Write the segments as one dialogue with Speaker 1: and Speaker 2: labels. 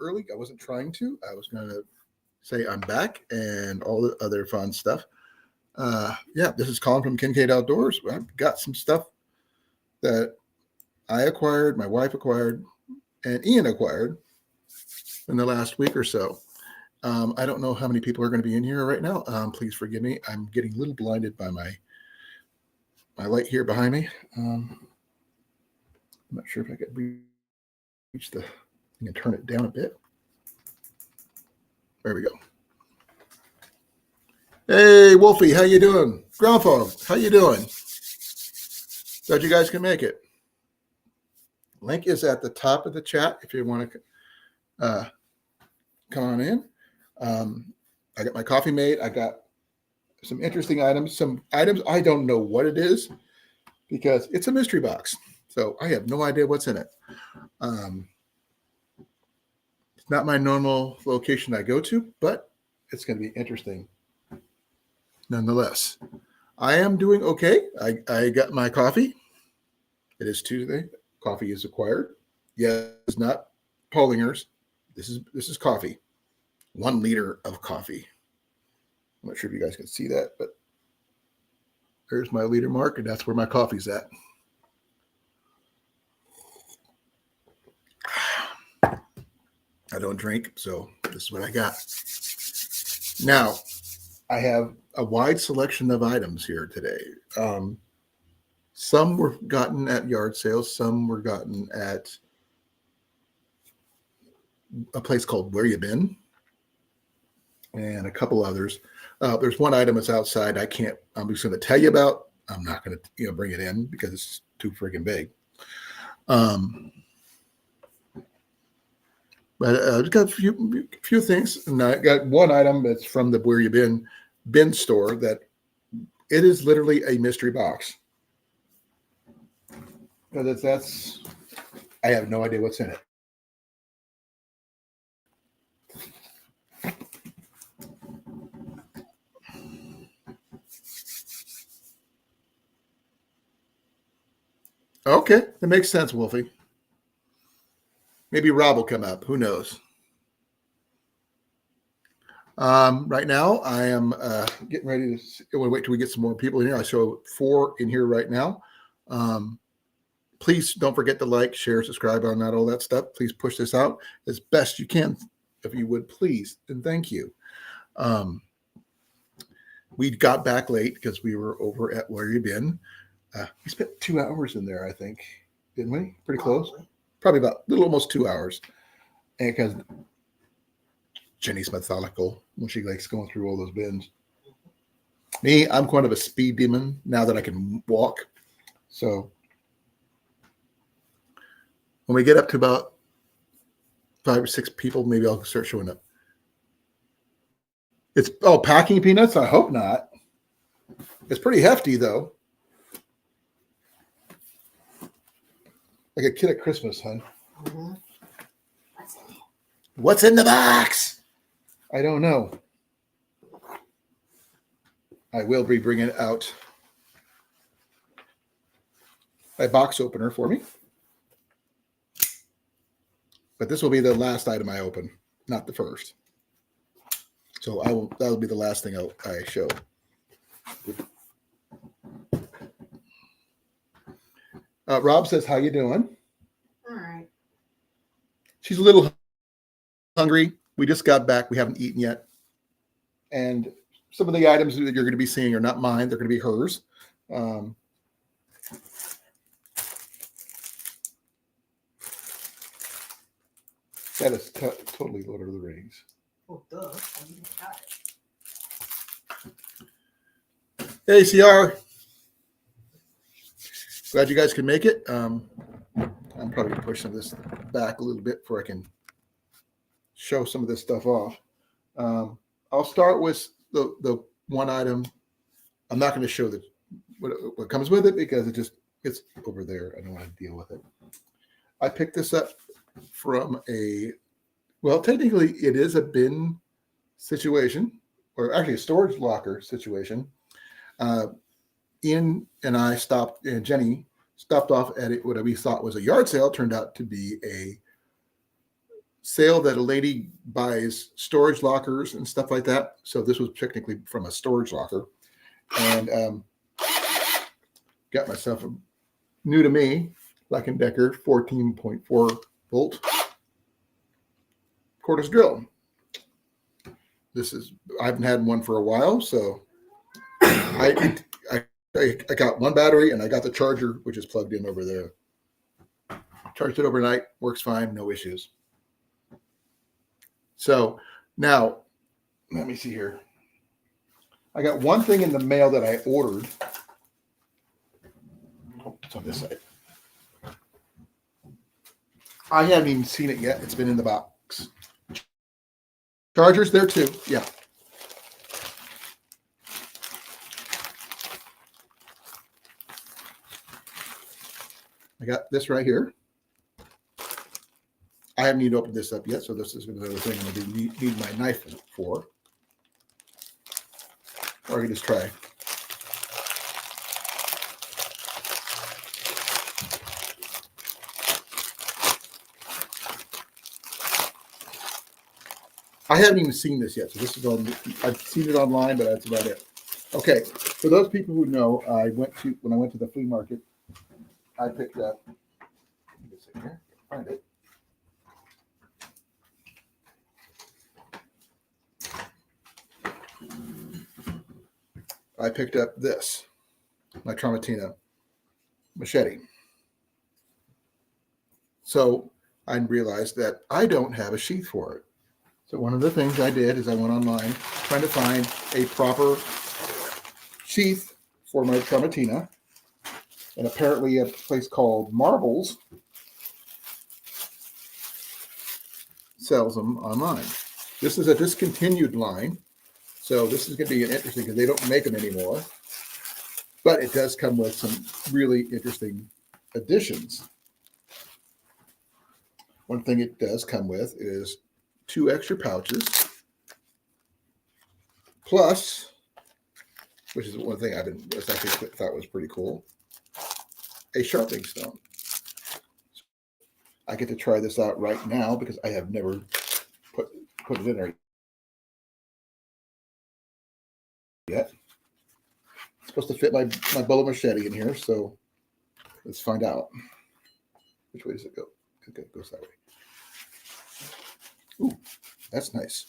Speaker 1: early. I wasn't trying to. I was going to say I'm back and all the other fun stuff. Yeah, this is Colin from Kincaid Outdoors. I've got some stuff that I acquired, my wife acquired, and Ian acquired in the last week or so. I don't know how many people are going to be in here right now. Please forgive me. I'm getting a little blinded by my light here behind me. I'm not sure if I can reach the. I can turn it down a bit. There we go. Hey, Wolfie, how you doing? Groundhog, how you doing? Glad you guys can make it. Link is at the top of the chat if you want to come on in. I got my coffee made. I got some interesting items. Some items I don't know what it is because it's a mystery box. So I have no idea what's in it. It's not my normal location I go to, but it's going to be interesting nonetheless. I am doing okay. I got my coffee. It is Tuesday. Coffee is acquired. Yes, it's not Paulinger's. This is coffee. 1 liter of coffee. I'm not sure if you guys can see that, but there's my liter mark, and that's where my coffee's at. I don't drink, so this is what I got. Now, I have a wide selection of items here today. Some were gotten at yard sales. Some were gotten at a place called Where You Been, and a couple others. There's one item that's outside. I'm just going to tell you about. I'm not going to bring it in because it's too freaking big. But I've got a few things, and I got one item that's from the Where You Been bin store that it is literally a mystery box. Because that's I have no idea what's in it. Okay, that makes sense, Wolfie. Maybe Rob will come up. Who knows? Right now, I am getting ready to wait till we get some more people in here. I show 4 in here right now. Please don't forget to like, share, subscribe on that, all that stuff. Please push this out as best you can, if you would, please. And thank you. We got back late because we were over at Where You Been. We spent 2 hours in there, I think, didn't we? Pretty close. Probably about a little almost 2 hours. And because Jenny's methodical when she likes going through all those bins. Me, I'm kind of a speed demon now that I can walk. So when we get up to about 5 or 6 people, maybe I'll start showing up. It's packing peanuts? I hope not. It's pretty hefty though. Like a kid at Christmas, hon. Mm-hmm. What's in the box? I don't know. I will be bringing out a box opener for me. But this will be the last item I open, not the first. So that'll be the last thing I show. Rob says, how you doing?
Speaker 2: All right.
Speaker 1: She's a little hungry. We just got back. We haven't eaten yet. And some of the items that you're going to be seeing are not mine. They're going to be hers. That is totally Lord of the Rings.
Speaker 2: Oh, duh. I got it.
Speaker 1: Hey, CR. Glad you guys can make it. I'm probably going to push some of this back a little bit before I can show some of this stuff off. I'll start with the one item. I'm not going to show what comes with it because it's over there. I don't want to deal with it. I picked this up from technically it is a bin situation, or actually a storage locker situation. Ian and I and Jenny stopped off at what we thought was a yard sale. It turned out to be sale that a lady buys storage lockers and stuff like that. So this was technically from a storage locker, and got myself a new to me Black & Decker 14.4 volt cordless drill. I haven't had one for a while, so I got one battery and I got the charger, which is plugged in over there. Charged it overnight, works fine, no issues. So now, let me see here. I got one thing in the mail that I ordered. Oh, it's on this side. I haven't even seen it yet. It's been in the box. Chargers there too. Yeah. I got this right here. I haven't even opened this up yet, so this is another thing I'm going to need my knife for. Or I can just try. I haven't even seen this yet, so this is on. I've seen it online, but that's about it. Okay, for those people who know, when I went to the flea market, I picked up. Let me here, find it. I picked up this, my Tramontina machete. So I realized that I don't have a sheath for it. So one of the things I did is I went online trying to find a proper sheath for my Tramontina. And apparently a place called Marbles sells them online. This is a discontinued line. So this is going to be interesting because they don't make them anymore. But it does come with some really interesting additions. One thing it does come with is 2 extra pouches, plus, which is one thing I thought was pretty cool, a sharpening stone. I get to try this out right now because I have never put it in there yet. It's supposed to fit my bullet machete in here, so let's find out. Which way does it go? Okay, it goes that way. Ooh, that's nice.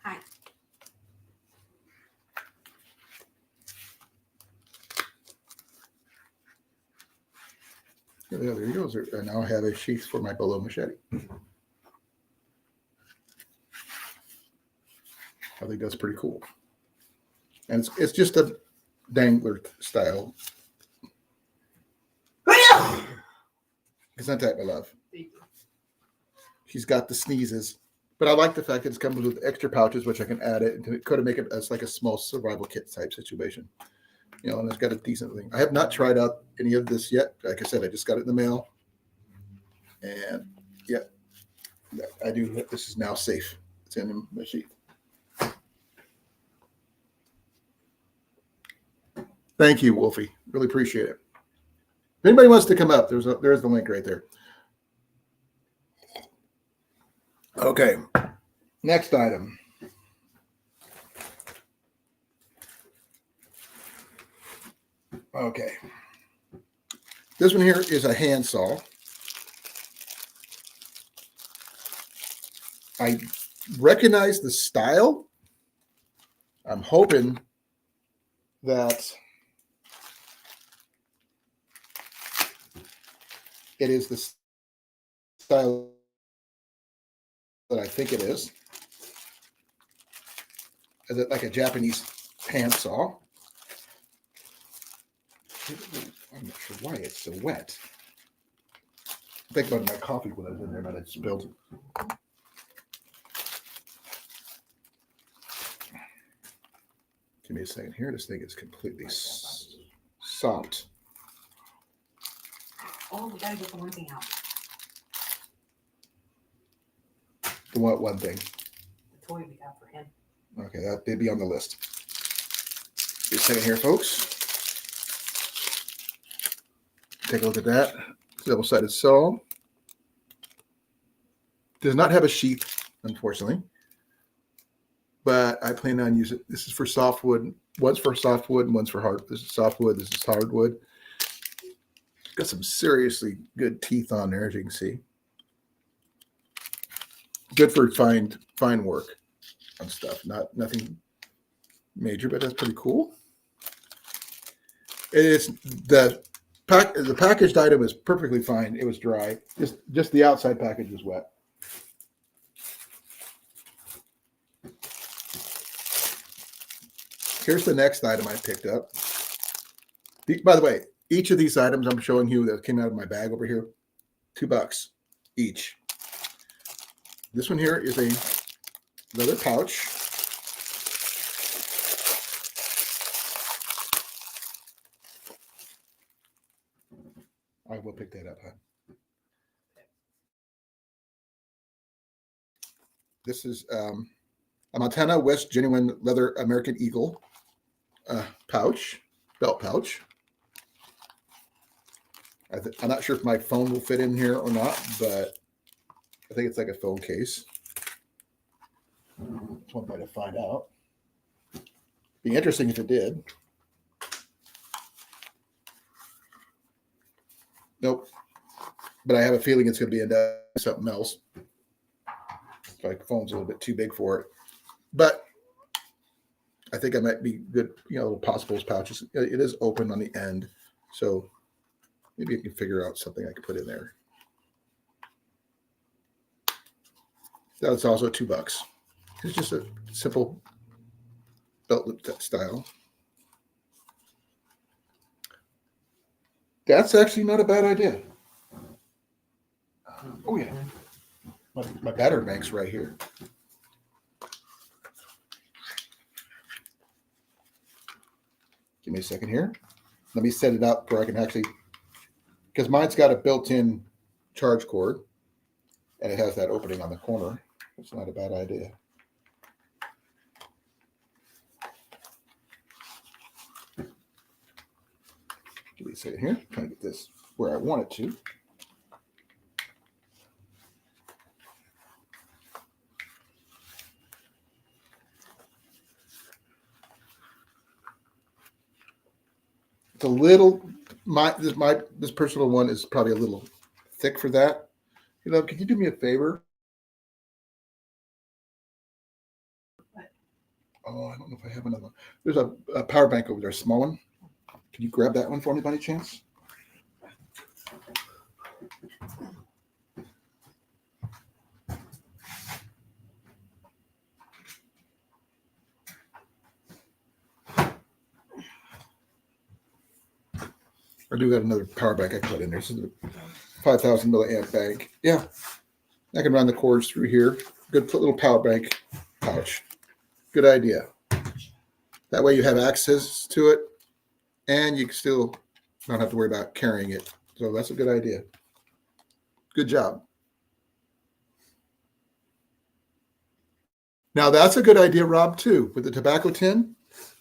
Speaker 2: Hi.
Speaker 1: Yeah, there you go. I now have a sheath for my bullet machete. I think that's pretty cool. And it's just a dangler style. It's not that, my love. She's got the sneezes. But I like the fact that it comes with extra pouches, which I can add it. It could make it as like a small survival kit type situation. You know, and it's got a decent thing. I have not tried out any of this yet. Like I said, I just got it in the mail. And yeah, I do. This is now safe. It's in the sheath. Thank you, Wolfie. Really appreciate it. If anybody wants to come up, there's the link right there. Okay. Next item. Okay. This one here is a handsaw. I recognize the style. I'm hoping that it is the style that I think it is. Is it like a Japanese handsaw? I'm not sure why it's so wet. I think about my coffee when I was in there and I spilled. Give me a second here. This thing is completely sopped.
Speaker 2: Oh, we gotta get the one thing out.
Speaker 1: The one thing?
Speaker 2: The toy we got for him.
Speaker 1: Okay, that may be on the list. Give me a second here, folks. Take a look at that. Double-sided saw. Does not have a sheath, unfortunately. But I plan on using it. This is for softwood. One's for softwood and one's for hard. This is softwood. This is hardwood. Got some seriously good teeth on there, as you can see. Good for fine work on stuff. Nothing major, but that's pretty cool. It's the packaged item is perfectly fine. It was dry. Just the outside package was wet. Here's the next item I picked up. By the way, each of these items I'm showing you that came out of my bag over here, $2 each. This one here is a leather pouch. I will pick that up, huh? This is a Montana West Genuine Leather American Eagle pouch, belt pouch. I'm not sure if my phone will fit in here or not, but I think it's like a phone case. It's one way to find out. Be interesting if it did. Nope. But I have a feeling it's going to be into something else. My phone's a little bit too big for it. But I think I might be good, little possibles pouches. It is open on the end. So maybe I can figure out something I can put in there. That's also $2. It's just a simple belt loop style. That's actually not a bad idea. Oh yeah, my battery bank's right here. Give me a second here. Let me set it up where I can actually, because mine's got a built-in charge cord, and it has that opening on the corner. It's not a bad idea. Give me a second here. I'm trying to get this where I want it to. It's a little, this personal one is probably a little thick for that. Could you do me a favor? Oh, I don't know if I have another one. There's a power bank over there, a small one. Can you grab that one for me by any chance? I do got another power bank I can put in there. This is a 5,000 milliamp bank. Yeah, I can run the cords through here. Good little power bank pouch. Good idea. That way you have access to it, and you still don't have to worry about carrying it. So that's a good idea. Good job. Now that's a good idea, Rob, too. With the tobacco tin,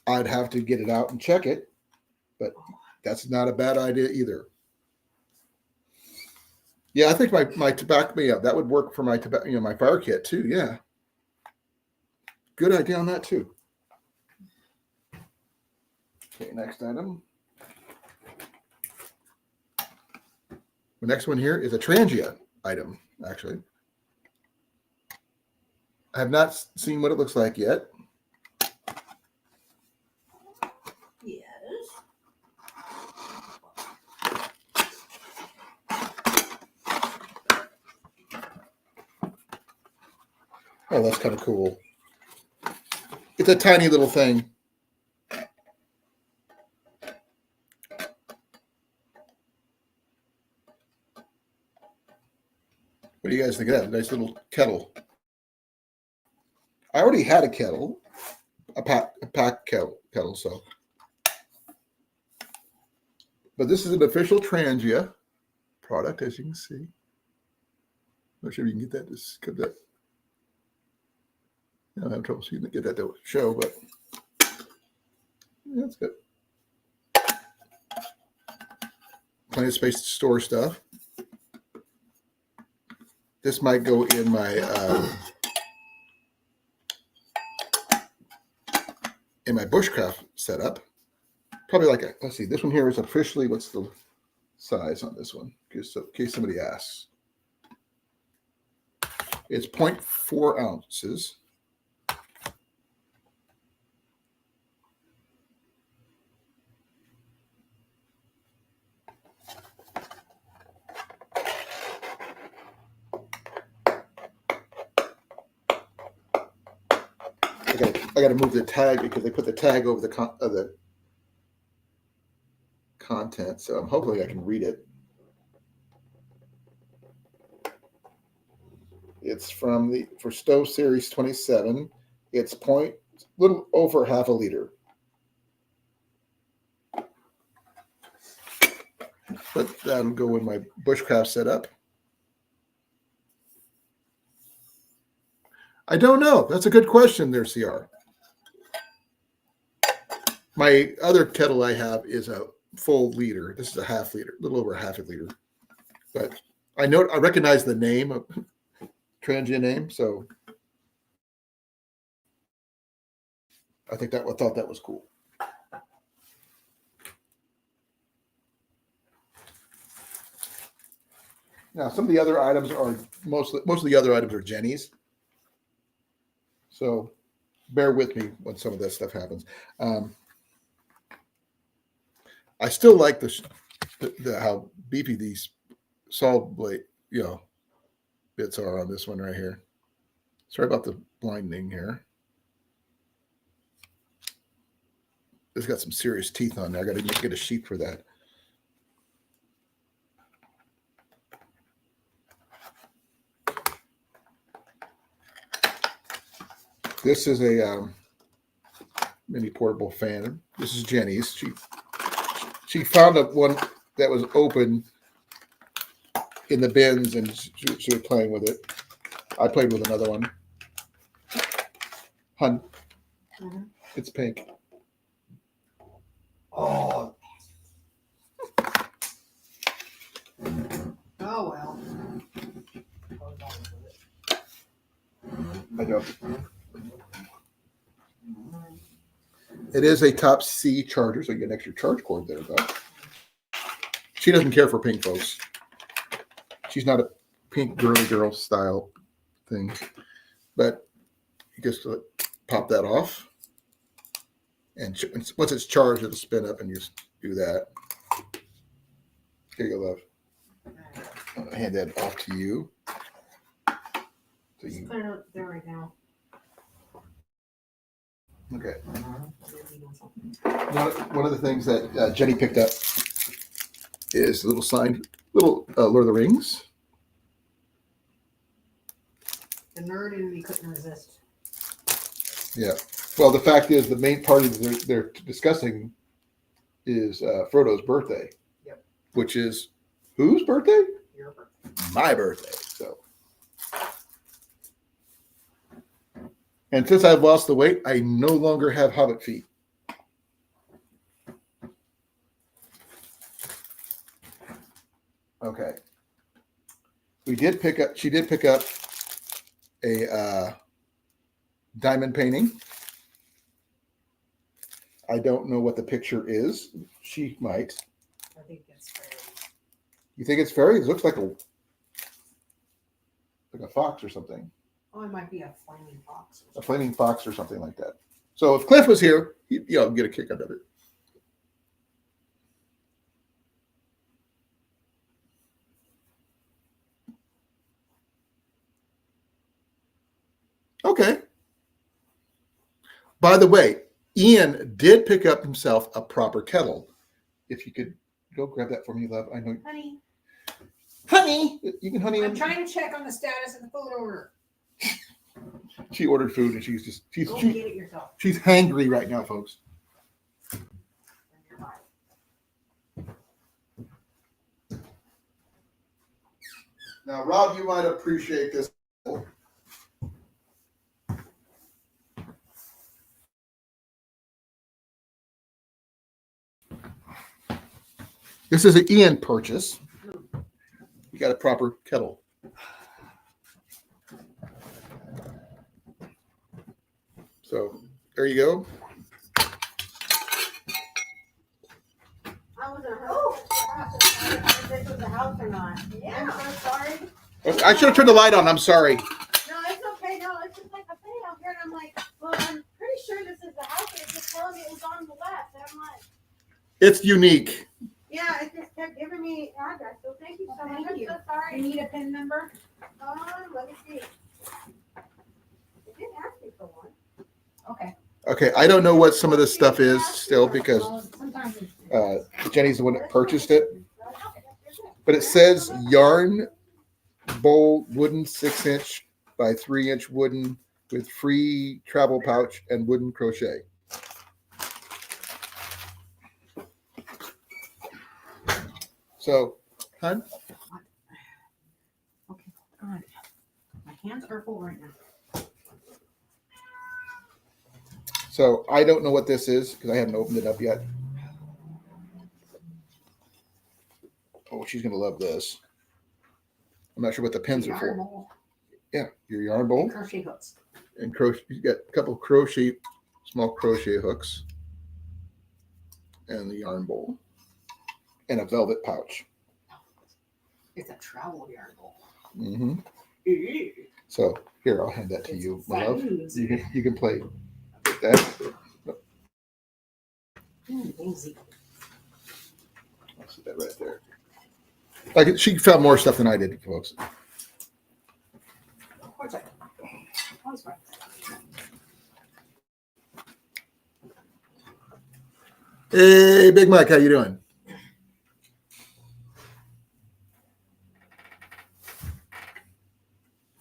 Speaker 1: I'd have to get it out and check it, but that's not a bad idea either. Yeah, I think my tobacco, that would work for my tobacco, my fire kit too. Yeah. Good idea on that too. Okay, next item. The next one here is a Trangia item, actually. I have not seen what it looks like yet.
Speaker 2: Yes.
Speaker 1: Oh, that's kind of cool. It's a tiny little thing. What do you guys think of that? Nice little kettle. I already had a kettle, a pack kettle, so. But this is an official Trangia product, as you can see. Not sure if you can get that. Just get that. I don't have trouble seeing to get that to show, but yeah, that's good. plenty of space to store stuff. This might go in my bushcraft setup. Probably like let's see, this one here is officially, what's the size on this one? In case somebody asks. It's 0.4 ounces. I got to move the tag because they put the tag over the content, so hopefully I can read it. It's for Stove Series 27. It's little over half a liter. But that'll go in my bushcraft setup. I don't know. That's a good question there, CR. My other kettle I have is a full liter. This is a half liter, a little over half a liter. But I recognize the name of transient name, so I thought that was cool. Now, some of the other items are most of the other items are Jenny's. So bear with me when some of that stuff happens. I still like how beefy these saw blade, bits are on this one right here. Sorry about the blinding here. It's got some serious teeth on there. I got to get a sheet for that. This is a mini portable fan. This is Jenny's. She found one that was open in the bins, and she was playing with it. I played with another one. Hun, It's pink.
Speaker 2: Oh. Oh well.
Speaker 1: I don't. It is a Top C charger, so you get an extra charge cord there, though. She doesn't care for pink, folks. She's not a pink girly girl style thing. But you just pop that off. And once it's charged, it'll spin up and you just do that. Here you go, love. I'll hand that off to you. So
Speaker 2: Just put it up there right now.
Speaker 1: Okay. One of the things that Jenny picked up is a little Lord of the Rings.
Speaker 2: The nerd in me couldn't resist.
Speaker 1: Yeah. Well, the fact is, the main party they're discussing is Frodo's birthday.
Speaker 2: Yep.
Speaker 1: Which is whose birthday?
Speaker 2: Your birthday.
Speaker 1: My birthday. So. And since I've lost the weight, I no longer have hobbit feet. Okay. She did pick up a diamond painting. I don't know what the picture is. She might.
Speaker 2: I think it's fairy.
Speaker 1: You think it's fairy? It looks like a fox or something.
Speaker 2: Oh, it might be a flaming fox.
Speaker 1: A flaming fox or something like that. So if Cliff was here, he'd get a kick out of it. Okay. By the way, Ian did pick up himself a proper kettle. If you could go grab that for me, love. I know. Honey, you can honey.
Speaker 2: I'm trying to check on the status of the food order.
Speaker 1: She ordered food and she's
Speaker 2: Go get it yourself.
Speaker 1: She's hangry right now, folks. Now, Rob, you might appreciate this. This is an Ian purchase. You got a proper kettle. So there you go.
Speaker 2: I wasn't if this was the house or not. Yeah. I'm so sorry.
Speaker 1: I should have turned the light on. I'm sorry.
Speaker 2: No, it's okay. No, it's just like a thing out here, and I'm like, well, I'm pretty sure this is the house, and it just telling me it was on the left, and I'm like,
Speaker 1: It's unique.
Speaker 2: yeah, it just kept giving me address. So thank you so much. I'm so sorry. You need a PIN number? Let me see. It didn't ask me for one. Okay.
Speaker 1: Okay, I don't know what some of this stuff is still because Jenny's the one that purchased it. But it says yarn bowl wooden 6-inch by 3-inch wooden with free travel pouch and wooden crochet. So, hon?
Speaker 2: Okay, God. My hands are full right now.
Speaker 1: So I don't know what this is because I haven't opened it up yet. Oh, she's gonna love this. I'm not sure what the pins are for.
Speaker 2: Bowl.
Speaker 1: Yeah, your yarn bowl
Speaker 2: And crochet hooks.
Speaker 1: and crochet. You got a couple crochet, small crochet hooks, and the yarn bowl, and a velvet pouch.
Speaker 2: It's a travel yarn bowl.
Speaker 1: Mm-hmm. So here, I'll hand that to you, my love. You can play with that.
Speaker 2: Easy.
Speaker 1: I'll see that right there. Like she found more stuff than I did, folks.
Speaker 2: Of course I always right.
Speaker 1: Hey, Big Mike, how you doing?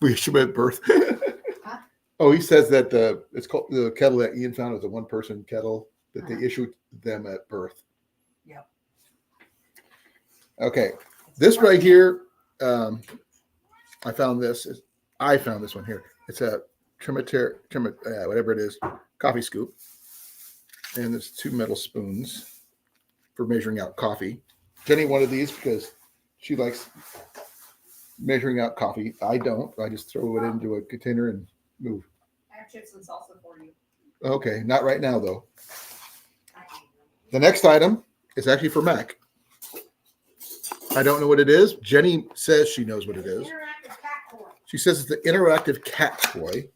Speaker 1: We should have birth.
Speaker 2: Huh?
Speaker 1: Oh, he says that it's called the kettle that Ian found was a one-person kettle that they issued them at birth.
Speaker 2: Yep.
Speaker 1: Okay, this right here, I found this. I found this one here. It's a whatever it is, coffee scoop, and there's 2 metal spoons for measuring out coffee. Jenny wanted these because she likes measuring out coffee. I don't. I just throw it into a container and move.
Speaker 2: I have chips and salsa for you.
Speaker 1: Okay, not right now though. The next item is actually for Mac. I don't know what it is. Jenny says she knows what it is.
Speaker 2: Interactive cat toy.
Speaker 1: She says it's the interactive cat toy.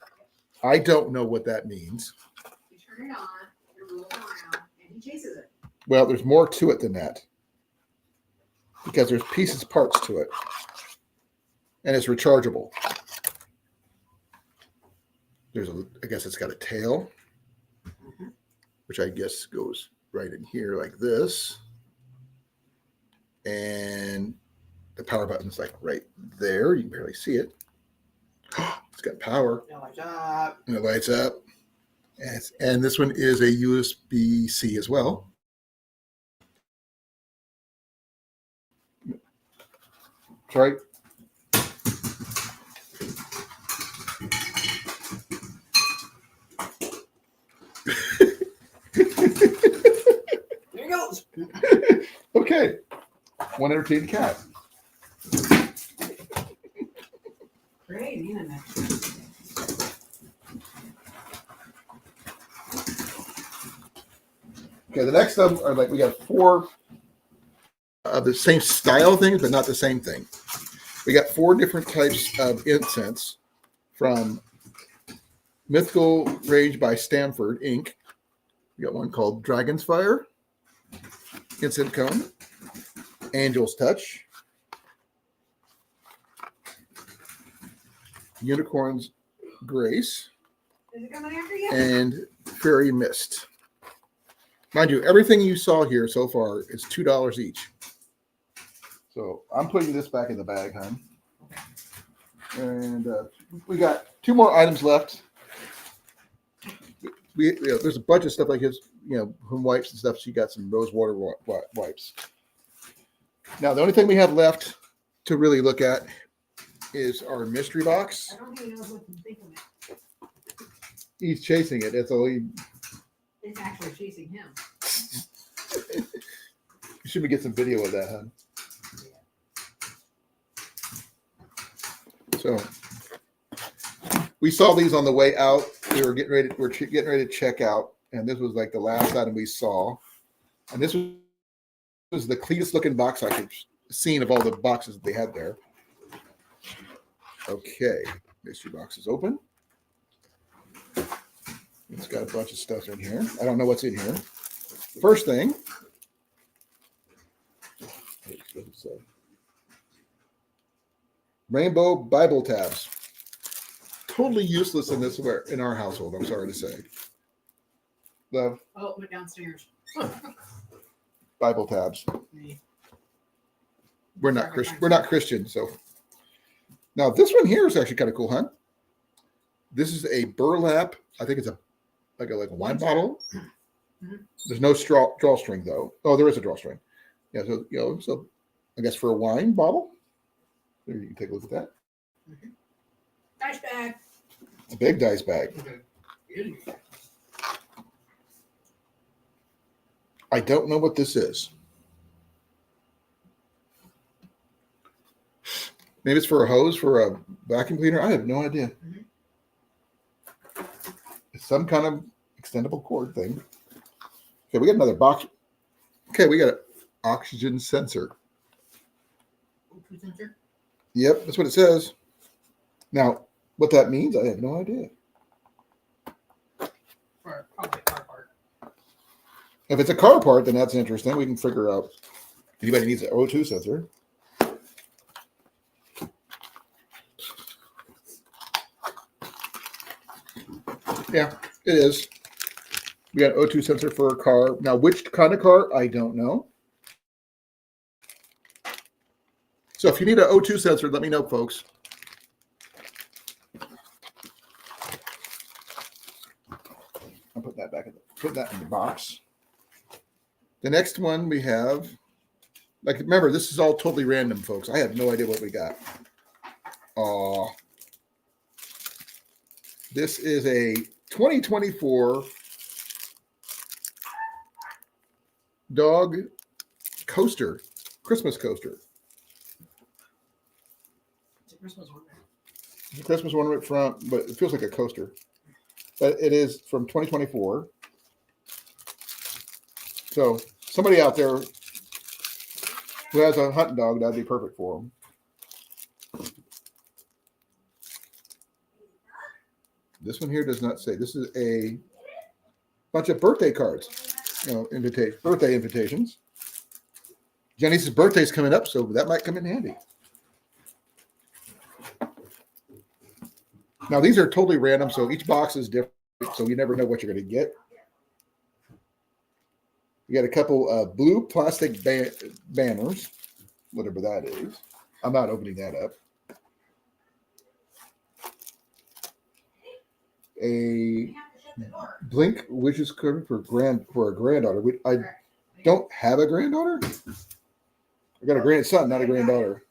Speaker 1: I don't know what that means.
Speaker 2: You turn it on, you roll it around, and he chases it.
Speaker 1: Well, there's more to it than that because there's parts to it, and it's rechargeable. I guess it's got a tail, which I guess goes right in here like this, and the power button's like right there. You can barely see it. It's got power.
Speaker 2: No, lights up.
Speaker 1: And it lights up. And this one is a USB-C as well. Sorry.
Speaker 2: There he goes.
Speaker 1: Okay. One entertained cat.
Speaker 2: Great internet.
Speaker 1: Okay, the next of them are like we got 4 of the same style things, but not the same thing. We got 4 different types of incense from Mythical Rage by Stanford Inc. We got one called Dragon's Fire, Incense Cone, Angel's Touch, Unicorn's Grace,
Speaker 2: Is it coming after you?
Speaker 1: and Fairy Mist. Mind you, everything you saw here so far is $2 each. So I'm putting this back in the bag, hon. And we got 2 more items left. There's a bunch of stuff like his, home wipes and stuff. She got some rose water wipes. Now, the only thing we have left to really look at is our mystery box.
Speaker 2: I don't think he knows what to think of it.
Speaker 1: He's chasing it. That's all he.
Speaker 2: It's actually chasing him.
Speaker 1: should we get some video of that, hon? So we saw these on the way out. We're getting ready to check out, and this was like the last item we saw. And this was the cleanest looking box I could seen of all the boxes that they had there. Okay, mystery box is open. It's got a bunch of stuff in here. I don't know what's in here. First thing. What does it say? Rainbow Bible tabs. Totally useless in our household, I'm sorry to say. The
Speaker 3: Oh, it went downstairs.
Speaker 1: Bible tabs.
Speaker 3: Me.
Speaker 1: We're not Christian, so. Now this one here is actually kind of cool, huh? This is a burlap. I think it's like a wine bottle.
Speaker 3: Mm-hmm.
Speaker 1: There's no drawstring though. Oh, there is a drawstring. Yeah, so so I guess for a wine bottle. Maybe you can take a look at that.
Speaker 3: Mm-hmm. Dice bag.
Speaker 1: It's a big dice bag.
Speaker 3: Okay.
Speaker 1: I don't know what this is. Maybe it's for a hose for a vacuum cleaner. I have no idea.
Speaker 3: Mm-hmm.
Speaker 1: It's some kind of extendable cord thing. Okay, we got another box. Okay, we got an oxygen sensor.
Speaker 3: O2 sensor.
Speaker 1: Yep, that's what it says. Now, what that means, I have no idea.
Speaker 3: For probably a car part.
Speaker 1: If it's a car part, then that's interesting. We can figure out if anybody needs an O2 sensor. Yeah, it is. We got an O2 sensor for a car. Now, which kind of car? I don't know. So if you need an O2 sensor, let me know, folks. I'll put that put that in the box. The next one we have, like, remember, this is all totally random, folks. I have no idea what we got. This is a 2024 dog coaster, Christmas coaster.
Speaker 3: It's a Christmas one.
Speaker 1: It's a Christmas one right front, but it feels like a coaster. But it is from 2024. So somebody out there who has a hunting dog, that'd be perfect for them. This one here does not say. This is a bunch of birthday cards, birthday invitations. Jenny's birthday's coming up, so that might come in handy. Now, these are totally random, so each box is different, so you never know what you're going to get. We got a couple of blue plastic banners, whatever that is. I'm not opening that up. A Blink wishes card for a granddaughter. I don't have a granddaughter. I got a grandson, not a granddaughter.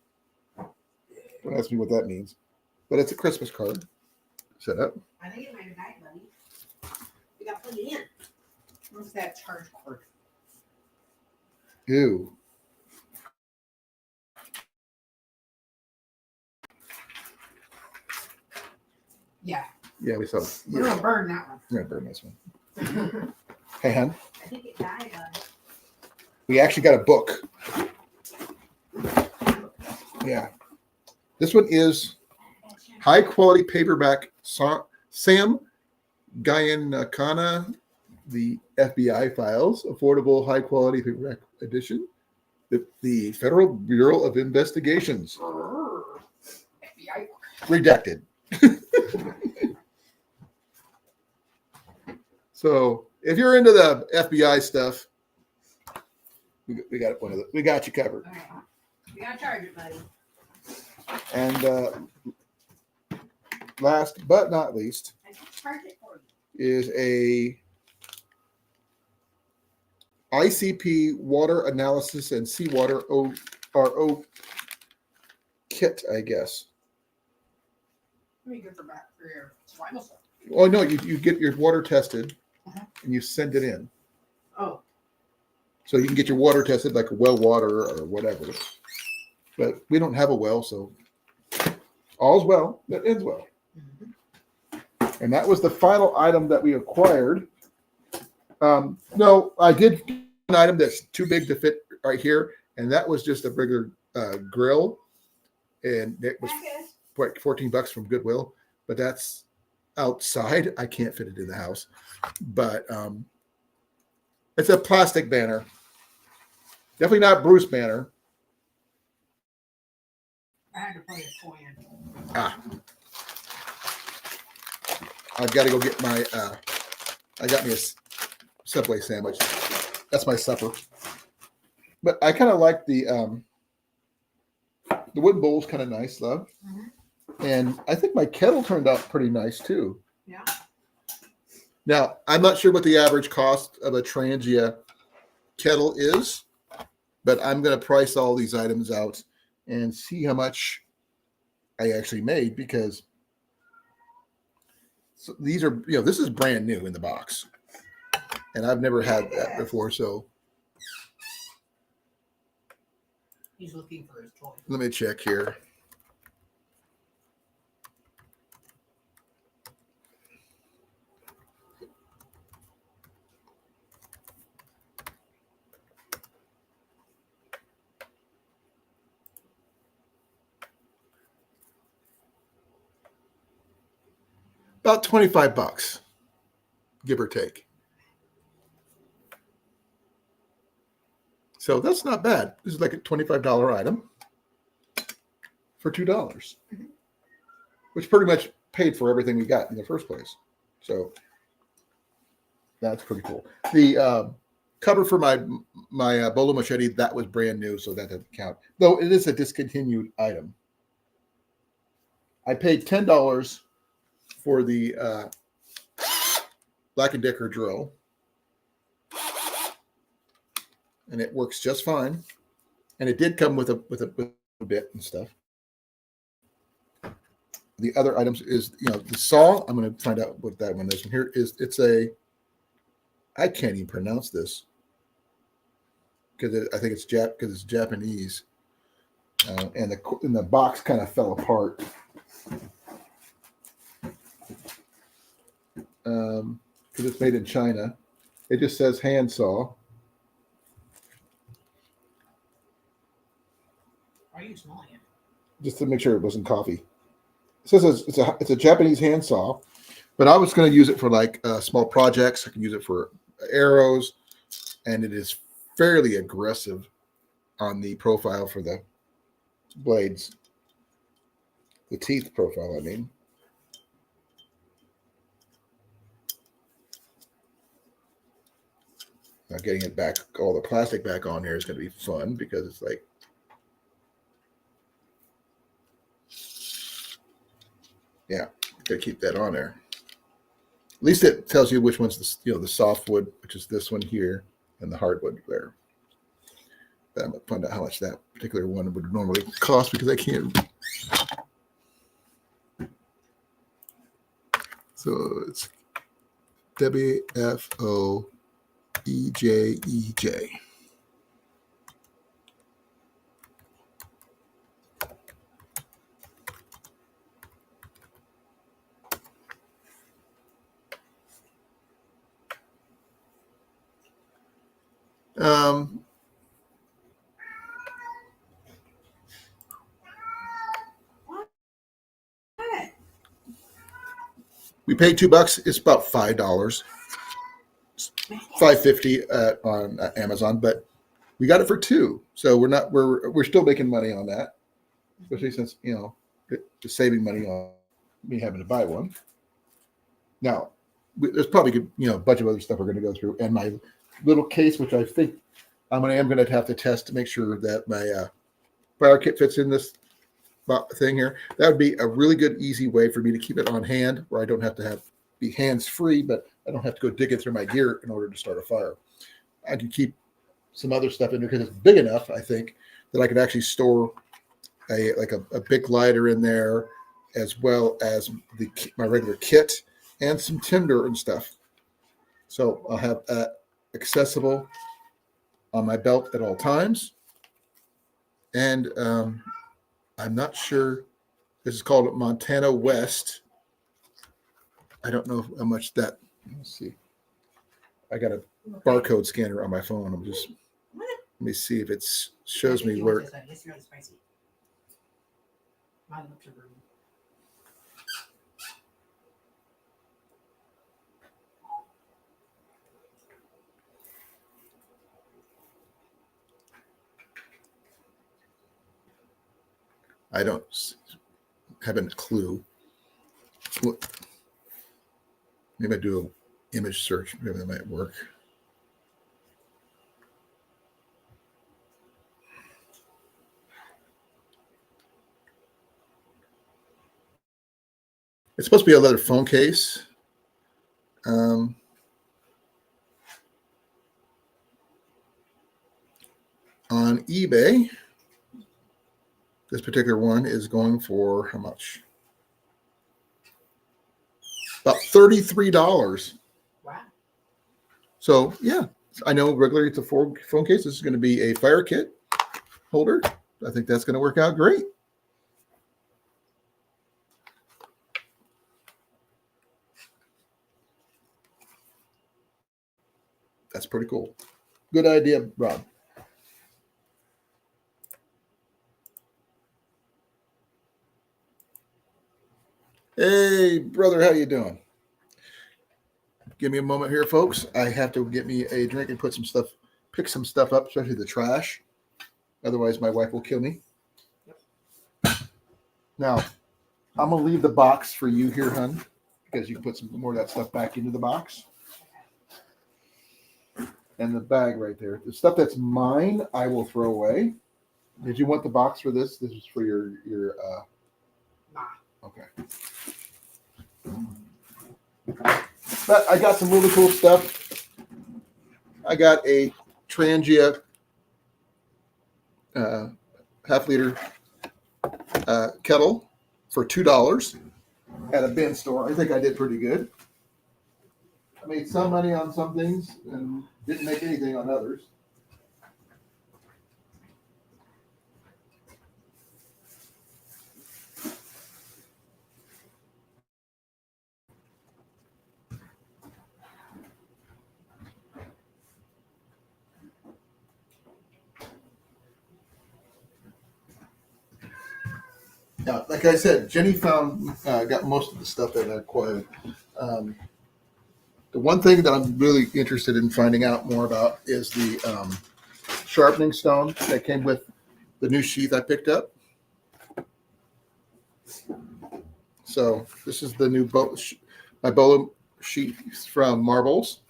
Speaker 1: Don't ask me what that means, but it's a Christmas card. Set up.
Speaker 3: I think it might have died, buddy. We got to plug it in. Where's that charge cord?
Speaker 1: Ew.
Speaker 3: Yeah.
Speaker 1: Yeah, we saw.
Speaker 3: We're going to burn that one.
Speaker 1: We're going to burn this one. Hey, hon.
Speaker 3: I think it died,
Speaker 1: We actually got a book. Yeah. This one is high quality paperback Sam Gyanakana, the FBI files, affordable high quality paperback edition. The Federal Bureau of Investigations.
Speaker 3: FBI.
Speaker 1: Redacted. So if you're into the FBI stuff, we got one of the, we got you covered.
Speaker 3: All right. We got to charge it, buddy.
Speaker 1: And last but not least
Speaker 3: I can charge it for you.
Speaker 1: is a ICP water analysis and seawater ORO kit, I guess.
Speaker 3: Pretty good for your survival stuff.
Speaker 1: Oh no, you get your water tested and you send it in.
Speaker 3: Oh.
Speaker 1: So you can get your water tested like a well water or whatever. But we don't have a well, so all's well that ends well.
Speaker 3: Mhm.
Speaker 1: And that was the final item that we acquired. No, I did an item that's too big to fit right here, and that was just a regular grill, and it was
Speaker 2: Okay.
Speaker 1: what, $14 from Goodwill, but that's outside. I can't fit it in the house, but it's a plastic banner. Definitely not Bruce banner.
Speaker 3: I had to play a toy in.
Speaker 1: Ah, I've got to go get my. I got me a Subway sandwich. That's my supper. But I kind of like the wooden bowl's kind of nice, love.
Speaker 3: Mhm.
Speaker 1: And I think my kettle turned out pretty nice too.
Speaker 3: Yeah.
Speaker 1: Now, I'm not sure what the average cost of a Trangia kettle is, but I'm going to price all these items out and see how much I actually made, because these are, this is brand new in the box. And I've never had that before. So
Speaker 3: He's looking for his toy.
Speaker 1: let me check here. About $25, give or take. So that's not bad. This is like a $25 item for $2, which pretty much paid for everything we got in the first place. So that's pretty cool. The cover for my bolo machete, that was brand new, so that doesn't count. Though it is a discontinued item. I paid $10 for the Black & Decker drill, and it works just fine. And it did come with a bit and stuff. The other items is, the saw. I'm going to find out what that one is. And here is, I can't even pronounce this because I think it's Japanese. And the box kind of fell apart. Because it's made in China. It just says hand saw.
Speaker 3: Are you smelling it?
Speaker 1: Just to make sure it wasn't coffee. It says it's a Japanese hand saw, but I was going to use it for like small projects. I can use it for arrows, and it is fairly aggressive on the profile for the blades, the teeth profile, I mean. Now getting it back, all the plastic back on here is going to be fun, because it's like, yeah, gotta keep that on there. At least it tells you which one's the softwood, which is this one here, and the hardwood there. But I'm gonna find out how much that particular one would normally cost, because I can't. So it's WFOEJEJ.
Speaker 2: What?
Speaker 1: We paid $2. It's about $5, $5.50 on Amazon, but we got it for $2. So we're still making money on that, especially since it's saving money on me having to buy one. Now, there's probably a bunch of other stuff we're going to go through, and my little case, which I think am going to have to test to make sure that my fire kit fits in this thing here. That would be a really good, easy way for me to keep it on hand, where I don't have to be hands free, but I don't have to go digging through my gear in order to start a fire. I can keep some other stuff in there because it's big enough, I think, that I could actually store a big lighter in there, as well as my regular kit and some tinder and stuff. So I'll have that accessible on my belt at all times. And I'm not sure. This is called Montana West. I don't know how much that. Let's see. I got a barcode scanner on my phone. I'm just. Let me see if it shows me where.
Speaker 3: It's really spicy. My lips are burning.
Speaker 1: I don't have a clue. Maybe I do an image search. Maybe that might work. It's supposed to be a leather phone case. On eBay, this particular one is going for how much? About $33.
Speaker 3: Wow.
Speaker 1: So yeah, I know regularly it's a phone case. This is going to be a fire kit holder. I think that's going to work out great. That's pretty cool. Good idea, Rob. Hey, brother, how you doing? Give me a moment here, folks. I have to get me a drink and pick some stuff up, especially the trash. Otherwise, my wife will kill me. Now, I'm going to leave the box for you here, hun, because you can put some more of that stuff back into the box. And the bag right there. The stuff that's mine, I will throw away. Did you want the box for this? This is for your
Speaker 3: Nah.
Speaker 1: okay. But I got some really cool stuff. I got a Trangia half-liter kettle for $2 at a bin store. I think I did pretty good. I made some money on some things and didn't make anything on others. Now, like I said, Jenny got most of the stuff that I acquired. The one thing that I'm really interested in finding out more about is the sharpening stone that came with the new sheath I picked up. So this is the new my bolo sheath from Marbles.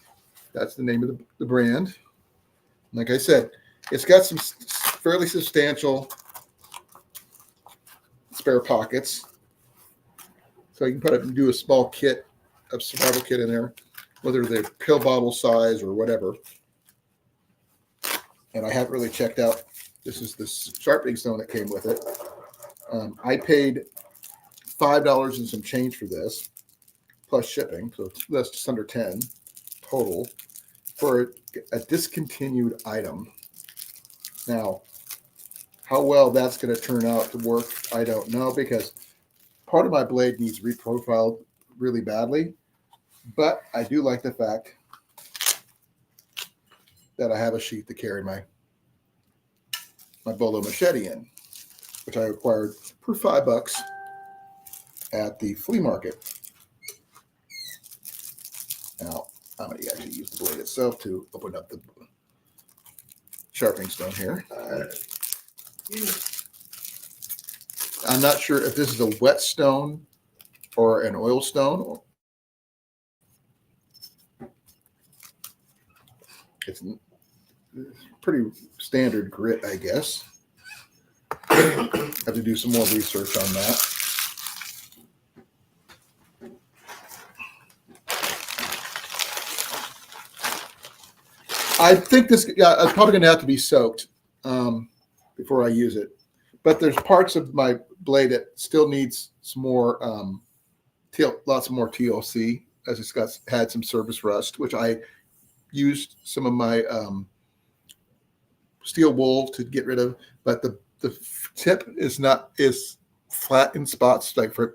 Speaker 1: That's the name of the brand. Like I said, it's got some fairly substantial spare pockets. So you can do a small kit, a survival kit in there, whether they're pill bottle size or whatever. And I haven't really checked out. This is this sharpening stone that came with it. I paid $5 and some change for this, plus shipping. So that's just under 10 total for a discontinued item. Now, how well that's going to turn out to work, I don't know, because part of my blade needs reprofiled really badly. But I do like the fact that I have a sheath to carry my bolo machete in, which I acquired for $5 at the flea market. Now, I'm going to actually use the blade itself to open up the sharpening stone here. I'm not sure if this is a wet stone or an oil stone. It's pretty standard grit, I guess. Have to do some more research on that. I think this is probably going to have to be soaked before I use it. But there's parts of my blade that still needs some more, lots of more TLC, as it's had some surface rust, which I used some of my steel wool to get rid of, but the tip is flat in spots, like for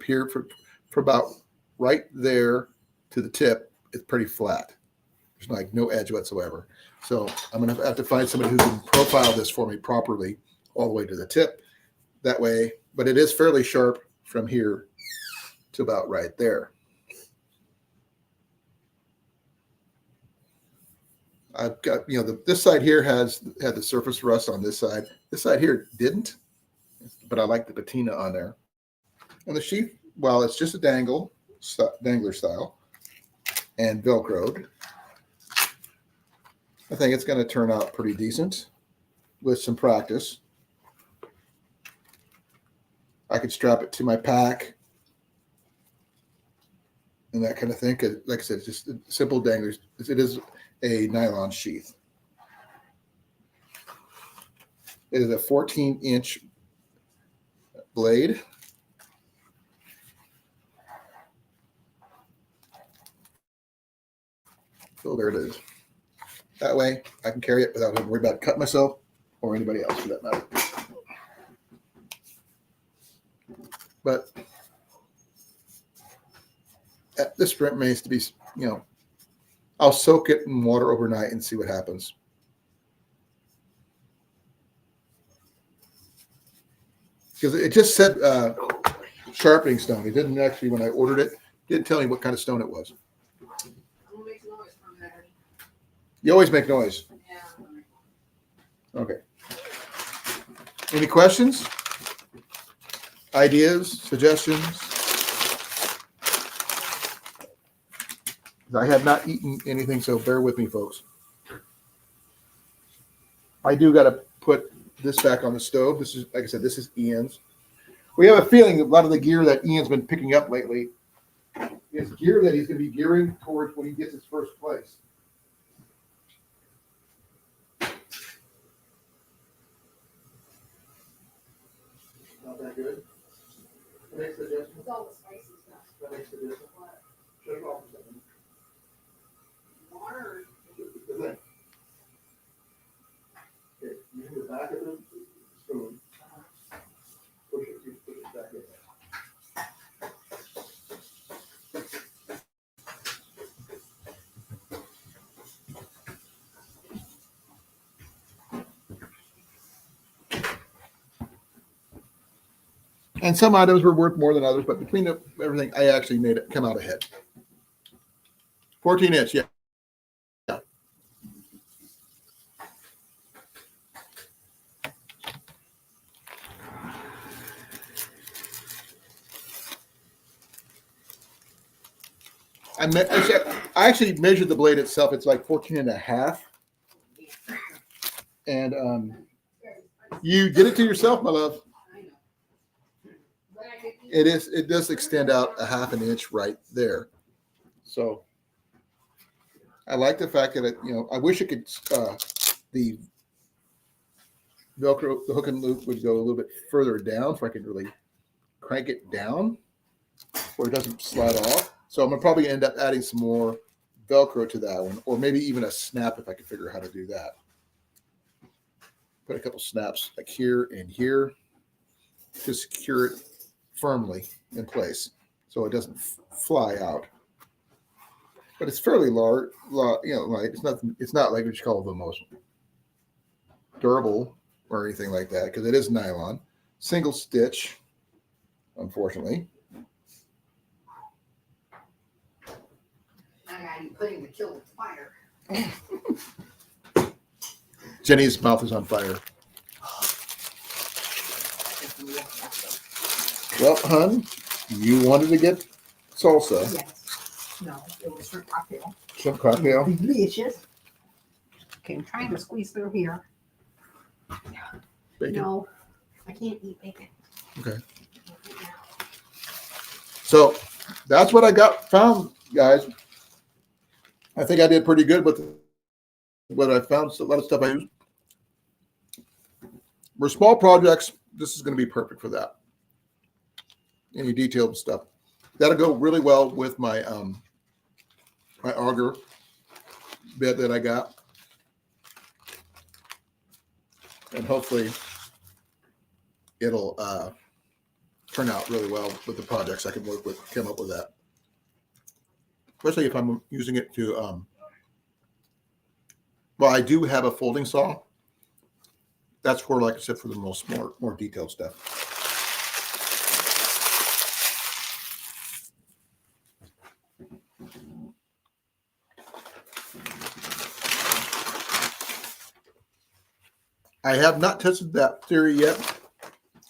Speaker 1: about right there to the tip. It's pretty flat. There's like no edge whatsoever. So I'm going to have to find somebody who can profile this for me properly all the way to the tip. That way, but it is fairly sharp from here to about right there. I've got, this side here had the surface rust on this side. This side here didn't, but I like the patina on there. And the sheath, well, it's just a dangler style and Velcroed. I think it's going to turn out pretty decent with some practice. I could strap it to my pack and that kind of thing. Like I said, it's just simple danglers. It is a nylon sheath. It is a 14-inch blade. So there it is. That way I can carry it without having to worry about cutting myself or anybody else for that matter. But this remains to be, I'll soak it in water overnight and see what happens. Because it just said sharpening stone. It didn't actually, when I ordered it, didn't tell me what kind of stone it was. You always make noise.
Speaker 3: Yeah.
Speaker 1: Okay. Any questions? Ideas? Suggestions? I have not eaten anything, so bear with me, folks. I do got to put this back on the stove. This is, like I said, this is Ian's. We have a feeling that a lot of the gear that Ian's been picking up lately is gear that he's going to be gearing towards when he gets his first place. Not that good. That makes the difference.
Speaker 3: It's all the spicy stuff.
Speaker 1: That makes the difference. Shut it off for a second.
Speaker 3: Water.
Speaker 1: The thing. Okay, using the back of the spoon. Push it back in there. And some items were worth more than others, but between everything, I actually made it come out ahead. 14-inch, yeah. I actually measured the blade itself. It's like 14 and a half. And you did it to yourself, my love. It does extend out a half an inch right there. So I like the fact that I wish it could the Velcro, the hook and loop would go a little bit further down so I could really crank it down where it doesn't slide off. So I'm gonna probably end up adding some more Velcro to that one, or maybe even a snap if I can figure out how to do that. Put a couple snaps like here and here to secure it firmly in place so it doesn't fly out. But it's fairly large, like it's not like what you call the most durable or anything like that, because it is nylon. Single stitch, unfortunately.
Speaker 3: I got you putting the kill with fire.
Speaker 1: Jenny's mouth is on fire. Well, hun, you wanted to get salsa.
Speaker 3: Yes. No, it was shrimp cocktail.
Speaker 1: Shrimp cocktail.
Speaker 3: Delicious. Okay, I'm trying to squeeze through here.
Speaker 1: Bacon.
Speaker 3: No, I can't eat bacon.
Speaker 1: Okay. So that's what I found, guys. I think I did pretty good with what I found. A lot of stuff I used. For small projects, this is going to be perfect for that. Any detailed stuff. That'll go really well with my my auger bit that I got. and hopefully it'll turn out really well with the projects I can work with, come up with that. Especially if I'm using it to, well, I do have a folding saw. That's for, like I said, for the more detailed stuff. I have not tested that theory yet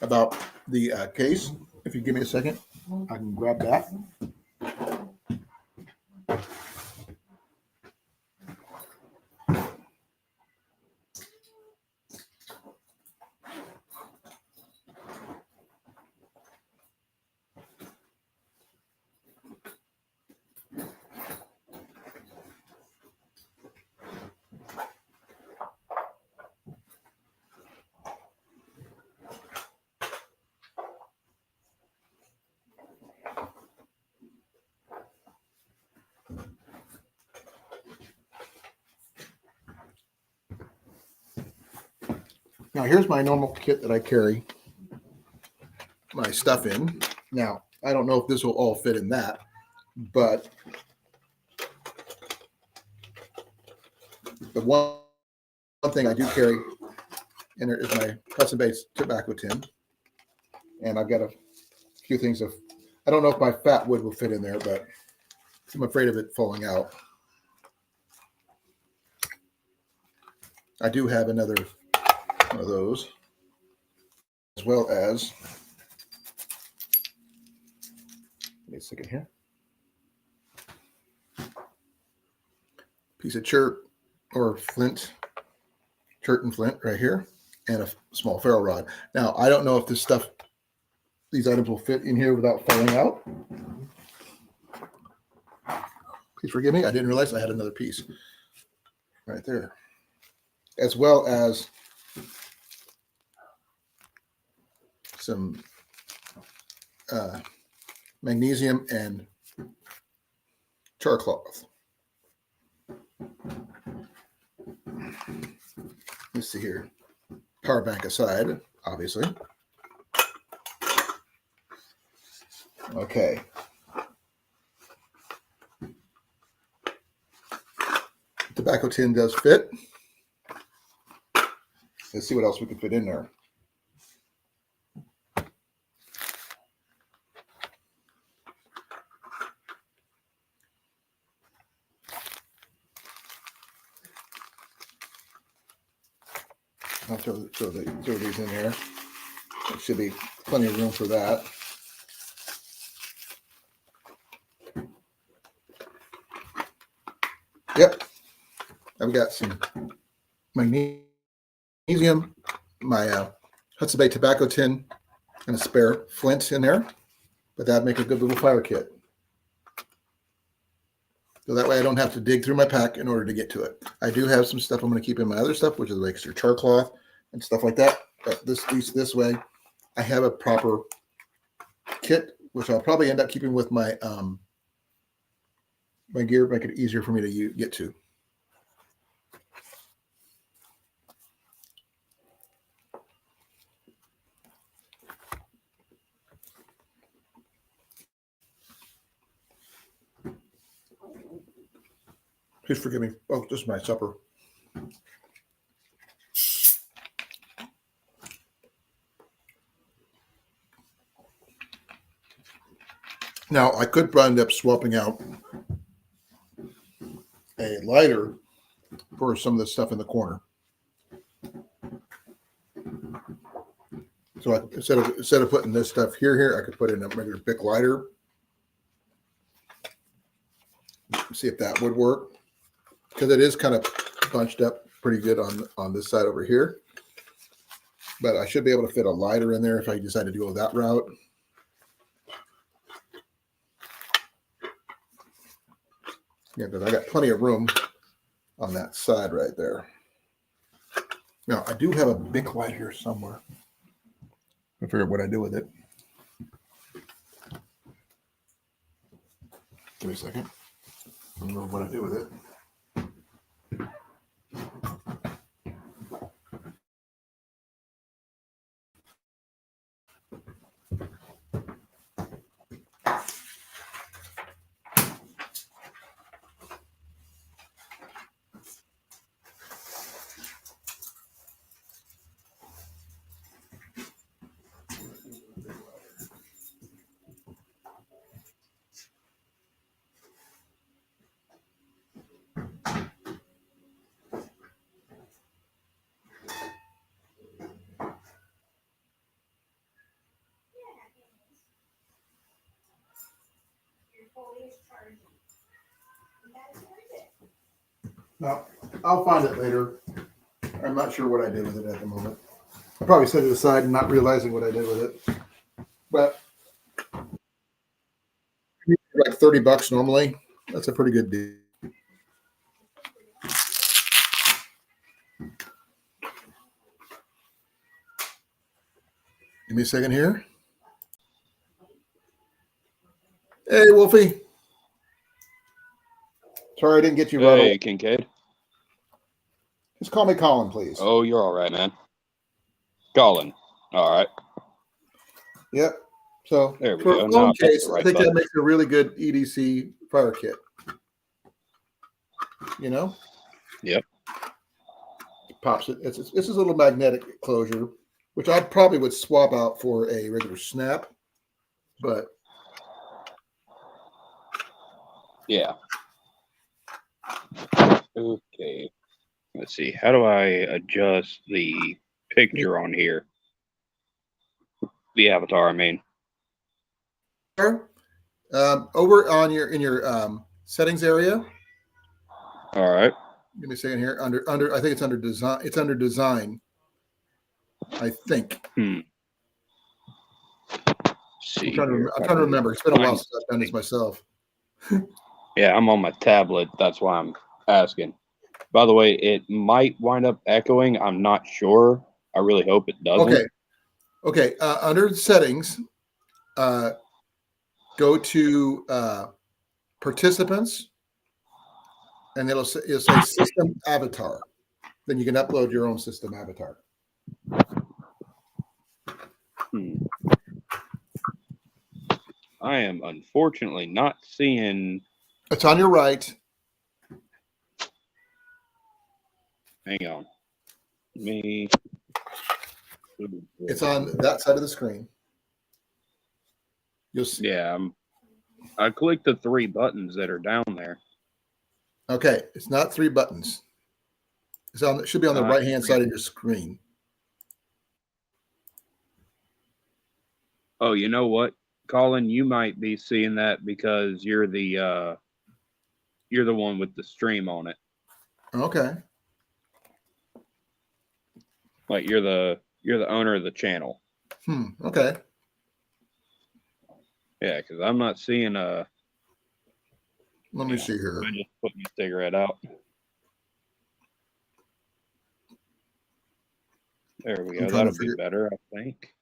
Speaker 1: about the case. If you give me a second, I can grab that. Now, here's my normal kit that I carry my stuff in. Now, I don't know if this will all fit in that, but the one thing I do carry in there is my custom-based tobacco tin. And I've got a few things of, I don't know if my fat wood will fit in there, but I'm afraid of it falling out. I do have another one of those, as well as, let me stick it here, piece of chert or flint, chert and flint right here, and a small ferro rod. Now, I don't know if this stuff, these items will fit in here without falling out. Please forgive me, I didn't realize I had another piece right there, as well as some magnesium and char cloth. Let's see here. Power bank aside, obviously. Okay. Tobacco tin does fit. Let's see what else we can fit in there. I'll throw these in there. There should be plenty of room for that. Yep. I've got some magnesium, my Hudson Bay tobacco tin, and a spare flint in there. But that'd make a good little fire kit. So that way I don't have to dig through my pack in order to get to it. I do have some stuff I'm going to keep in my other stuff, which is like extra char cloth and stuff like that. But this way, I have a proper kit, which I'll probably end up keeping with my my gear, make it easier for me to get to. Please forgive me. Oh, this is my supper. Now, I could end up swapping out a lighter for some of the stuff in the corner. So instead of putting this stuff here, I could put in a regular Bic lighter. See if that would work, because it is kind of bunched up pretty good on this side over here. But I should be able to fit a lighter in there if I decide to go that route. Yeah, because I got plenty of room on that side right there. Now, I do have a Bic light here somewhere. I figure out what I do with it. Give me a second. I don't know what I do with it.
Speaker 2: fully is charging. And that is worth it.
Speaker 1: No, I'll find it later. I'm not sure what I did with it at the moment. I probably set it aside and not realizing what I did with it. But like $30 normally. That's a pretty good deal. Give me a second here. Hey, Wolfie. Sorry I didn't get you right
Speaker 4: Hey,
Speaker 1: away.
Speaker 4: Kincaid.
Speaker 1: Just call me Colin, please.
Speaker 4: Oh, you're all right, man. Colin. All right.
Speaker 1: Yep. So
Speaker 4: There we
Speaker 1: for
Speaker 4: go.
Speaker 1: a
Speaker 4: Now
Speaker 1: phone
Speaker 4: I pressed
Speaker 1: case,
Speaker 4: the
Speaker 1: I
Speaker 4: right
Speaker 1: think that
Speaker 4: button.
Speaker 1: makes a really good EDC fire kit. You know?
Speaker 4: Yep.
Speaker 1: Pops it. It's this is a little magnetic closure, which I probably would swap out for a regular snap, but
Speaker 4: Yeah. Okay. Let's see. How do I adjust the picture on here? The avatar, I mean.
Speaker 1: over on your in your settings area.
Speaker 4: All right.
Speaker 1: Give me a second here. Under I think it's under design. It's under design. I think.
Speaker 4: Let's see.
Speaker 1: I'm trying to,
Speaker 4: here if
Speaker 1: I'm
Speaker 4: I
Speaker 1: trying to
Speaker 4: can
Speaker 1: remember. It's been a while
Speaker 4: find-
Speaker 1: since I've done this myself.
Speaker 4: Yeah, I'm on my tablet. That's why I'm asking. By the way, it might wind up echoing. I'm not sure. I really hope it doesn't.
Speaker 1: Okay. Okay. Under settings, go to participants, and it'll say system avatar. Then you can upload your own system avatar.
Speaker 4: I am unfortunately not seeing.
Speaker 1: It's on your right.
Speaker 4: Hang on. Me.
Speaker 1: It's on that side of the screen. You'll see.
Speaker 4: Yeah, I clicked the 3 buttons that are down there.
Speaker 1: Okay, it's not 3 buttons. It's on. It should be on the right hand side of your screen.
Speaker 4: Oh, you know what, Colin? You might be seeing that because you're the one with the stream on it.
Speaker 1: Okay.
Speaker 4: Like you're the owner of the channel.
Speaker 1: Okay.
Speaker 4: Yeah, because I'm not seeing
Speaker 1: Let me see here.
Speaker 4: I just put my cigarette out. There we go.
Speaker 1: I'm trying to
Speaker 4: That'll be
Speaker 1: figure-
Speaker 4: better, I think.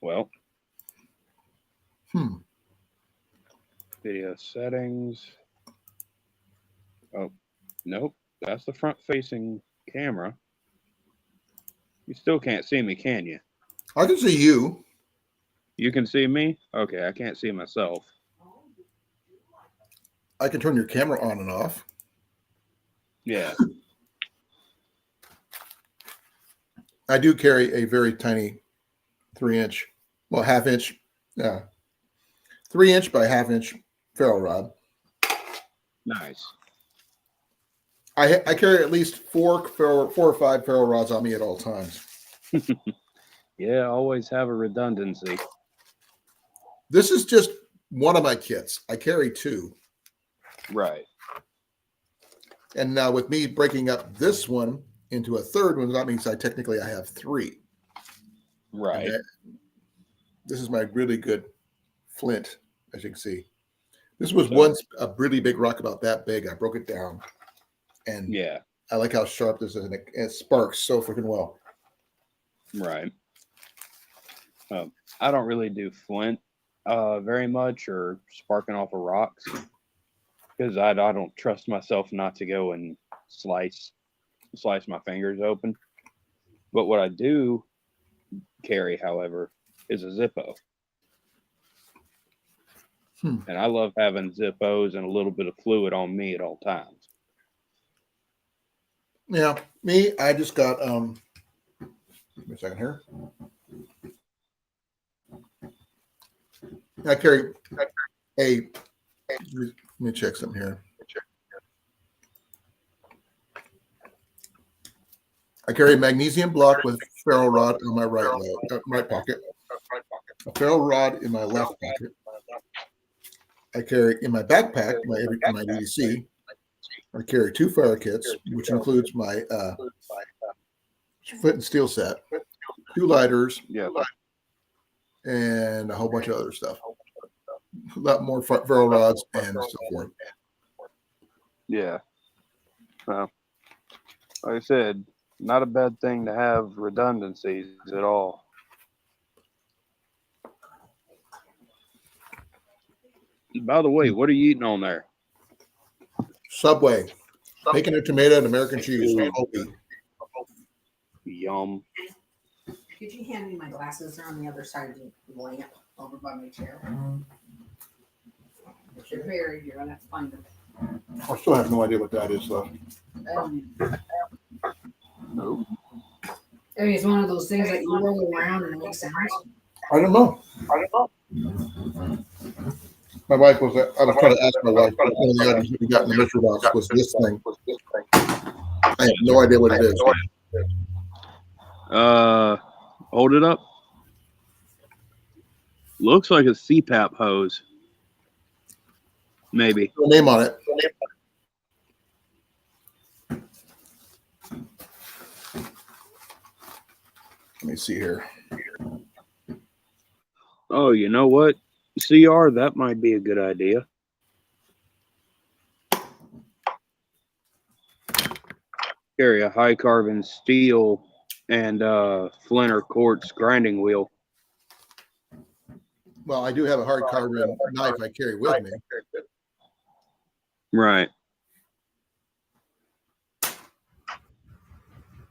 Speaker 4: Well. Video settings. Oh, nope. That's the front-facing camera. You still can't see me, can you?
Speaker 1: I can see you.
Speaker 4: You can see me? Okay, I can't see myself.
Speaker 1: I can turn your camera on and off.
Speaker 4: Yeah.
Speaker 1: I do carry a very tiny 3-inch, well, half-inch, 3-inch by half-inch ferro rod.
Speaker 4: Nice.
Speaker 1: I carry at least 4 or 5 ferro rods on me at all times.
Speaker 4: Yeah, always have a redundancy.
Speaker 1: This is just one of my kits. I carry 2.
Speaker 4: Right.
Speaker 1: And now with me breaking up this one into a third one, that means I have 3.
Speaker 4: Right.
Speaker 1: This is my really good flint, as you can see. This was once a really big rock about that big. I broke it down. And
Speaker 4: yeah,
Speaker 1: I like how sharp this is, and it sparks so freaking well.
Speaker 4: Right. I don't really do flint very much or sparking off of rocks because I don't trust myself not to go and slice my fingers open. But what I do carry, however, is a Zippo. And I love having Zippos and a little bit of fluid on me at all times.
Speaker 1: Yeah, me, I just got give me a second here. I carry a let me check something here. I carry a magnesium block with ferro rod in my right pocket, a ferro rod in my left pocket, I carry in my backpack, my DDC. I carry 2 fire kits, which includes my flint and steel set, 2 lighters,
Speaker 4: Yeah.
Speaker 1: and a whole bunch of other stuff. A lot more ferro rods and so forth.
Speaker 4: Yeah. Well, like I said, not a bad thing to have redundancies at all. By the way, what are you eating on there?
Speaker 1: Subway, bacon and tomato and American cheese.
Speaker 4: Yum.
Speaker 3: Could you hand me my glasses? They're on the other side of the lamp over by my chair. If you're buried, you're gonna have to find them.
Speaker 1: I still have no idea what that is, though.
Speaker 4: Nope.
Speaker 3: I mean, it's one of those things that you roll around and it makes sounds.
Speaker 1: I don't know. My wife was. I was trying to ask my wife. One of the items that we got in the mystery box was this thing. I have no idea what it is.
Speaker 4: Hold it up. Looks like a CPAP hose. Maybe.
Speaker 1: No name on it. Let me see here.
Speaker 4: Oh, you know what? CR, that might be a good idea. Carry a high carbon steel and flint or quartz grinding wheel.
Speaker 1: Well, I do have a hard carbon knife I carry with me.
Speaker 4: Right.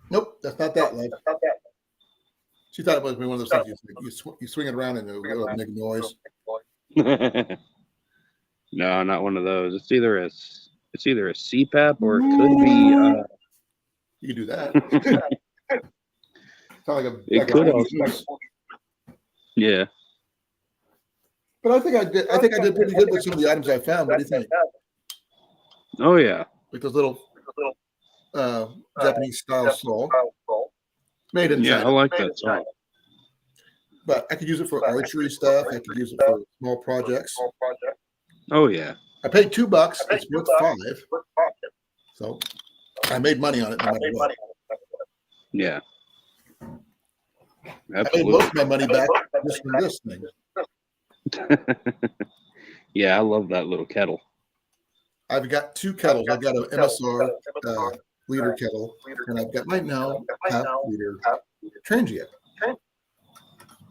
Speaker 1: Nope, that's not that, love. She thought it was one of those things you swing it around and it'll make noise.
Speaker 4: No, not one of those. It's either a CPAP or it could be.
Speaker 1: You can do that. Sound like
Speaker 4: It could also. Yeah.
Speaker 1: But I think I did pretty good with some of the items I found. What do you think?
Speaker 4: Oh yeah.
Speaker 1: Like those little Japanese style saw. Made in
Speaker 4: Yeah, I
Speaker 1: China.
Speaker 4: like that song.
Speaker 1: But I could use it for archery stuff. I could use it for small projects.
Speaker 4: Oh yeah.
Speaker 1: I paid $2. It's worth $5. So I made money on it no matter what.
Speaker 4: Yeah.
Speaker 1: I made
Speaker 4: Absolutely.
Speaker 1: most of my money back just from this thing.
Speaker 4: Yeah, I love that little kettle.
Speaker 1: I've got 2 kettles. I've got an MSR liter kettle, and I've got right now half liter transient.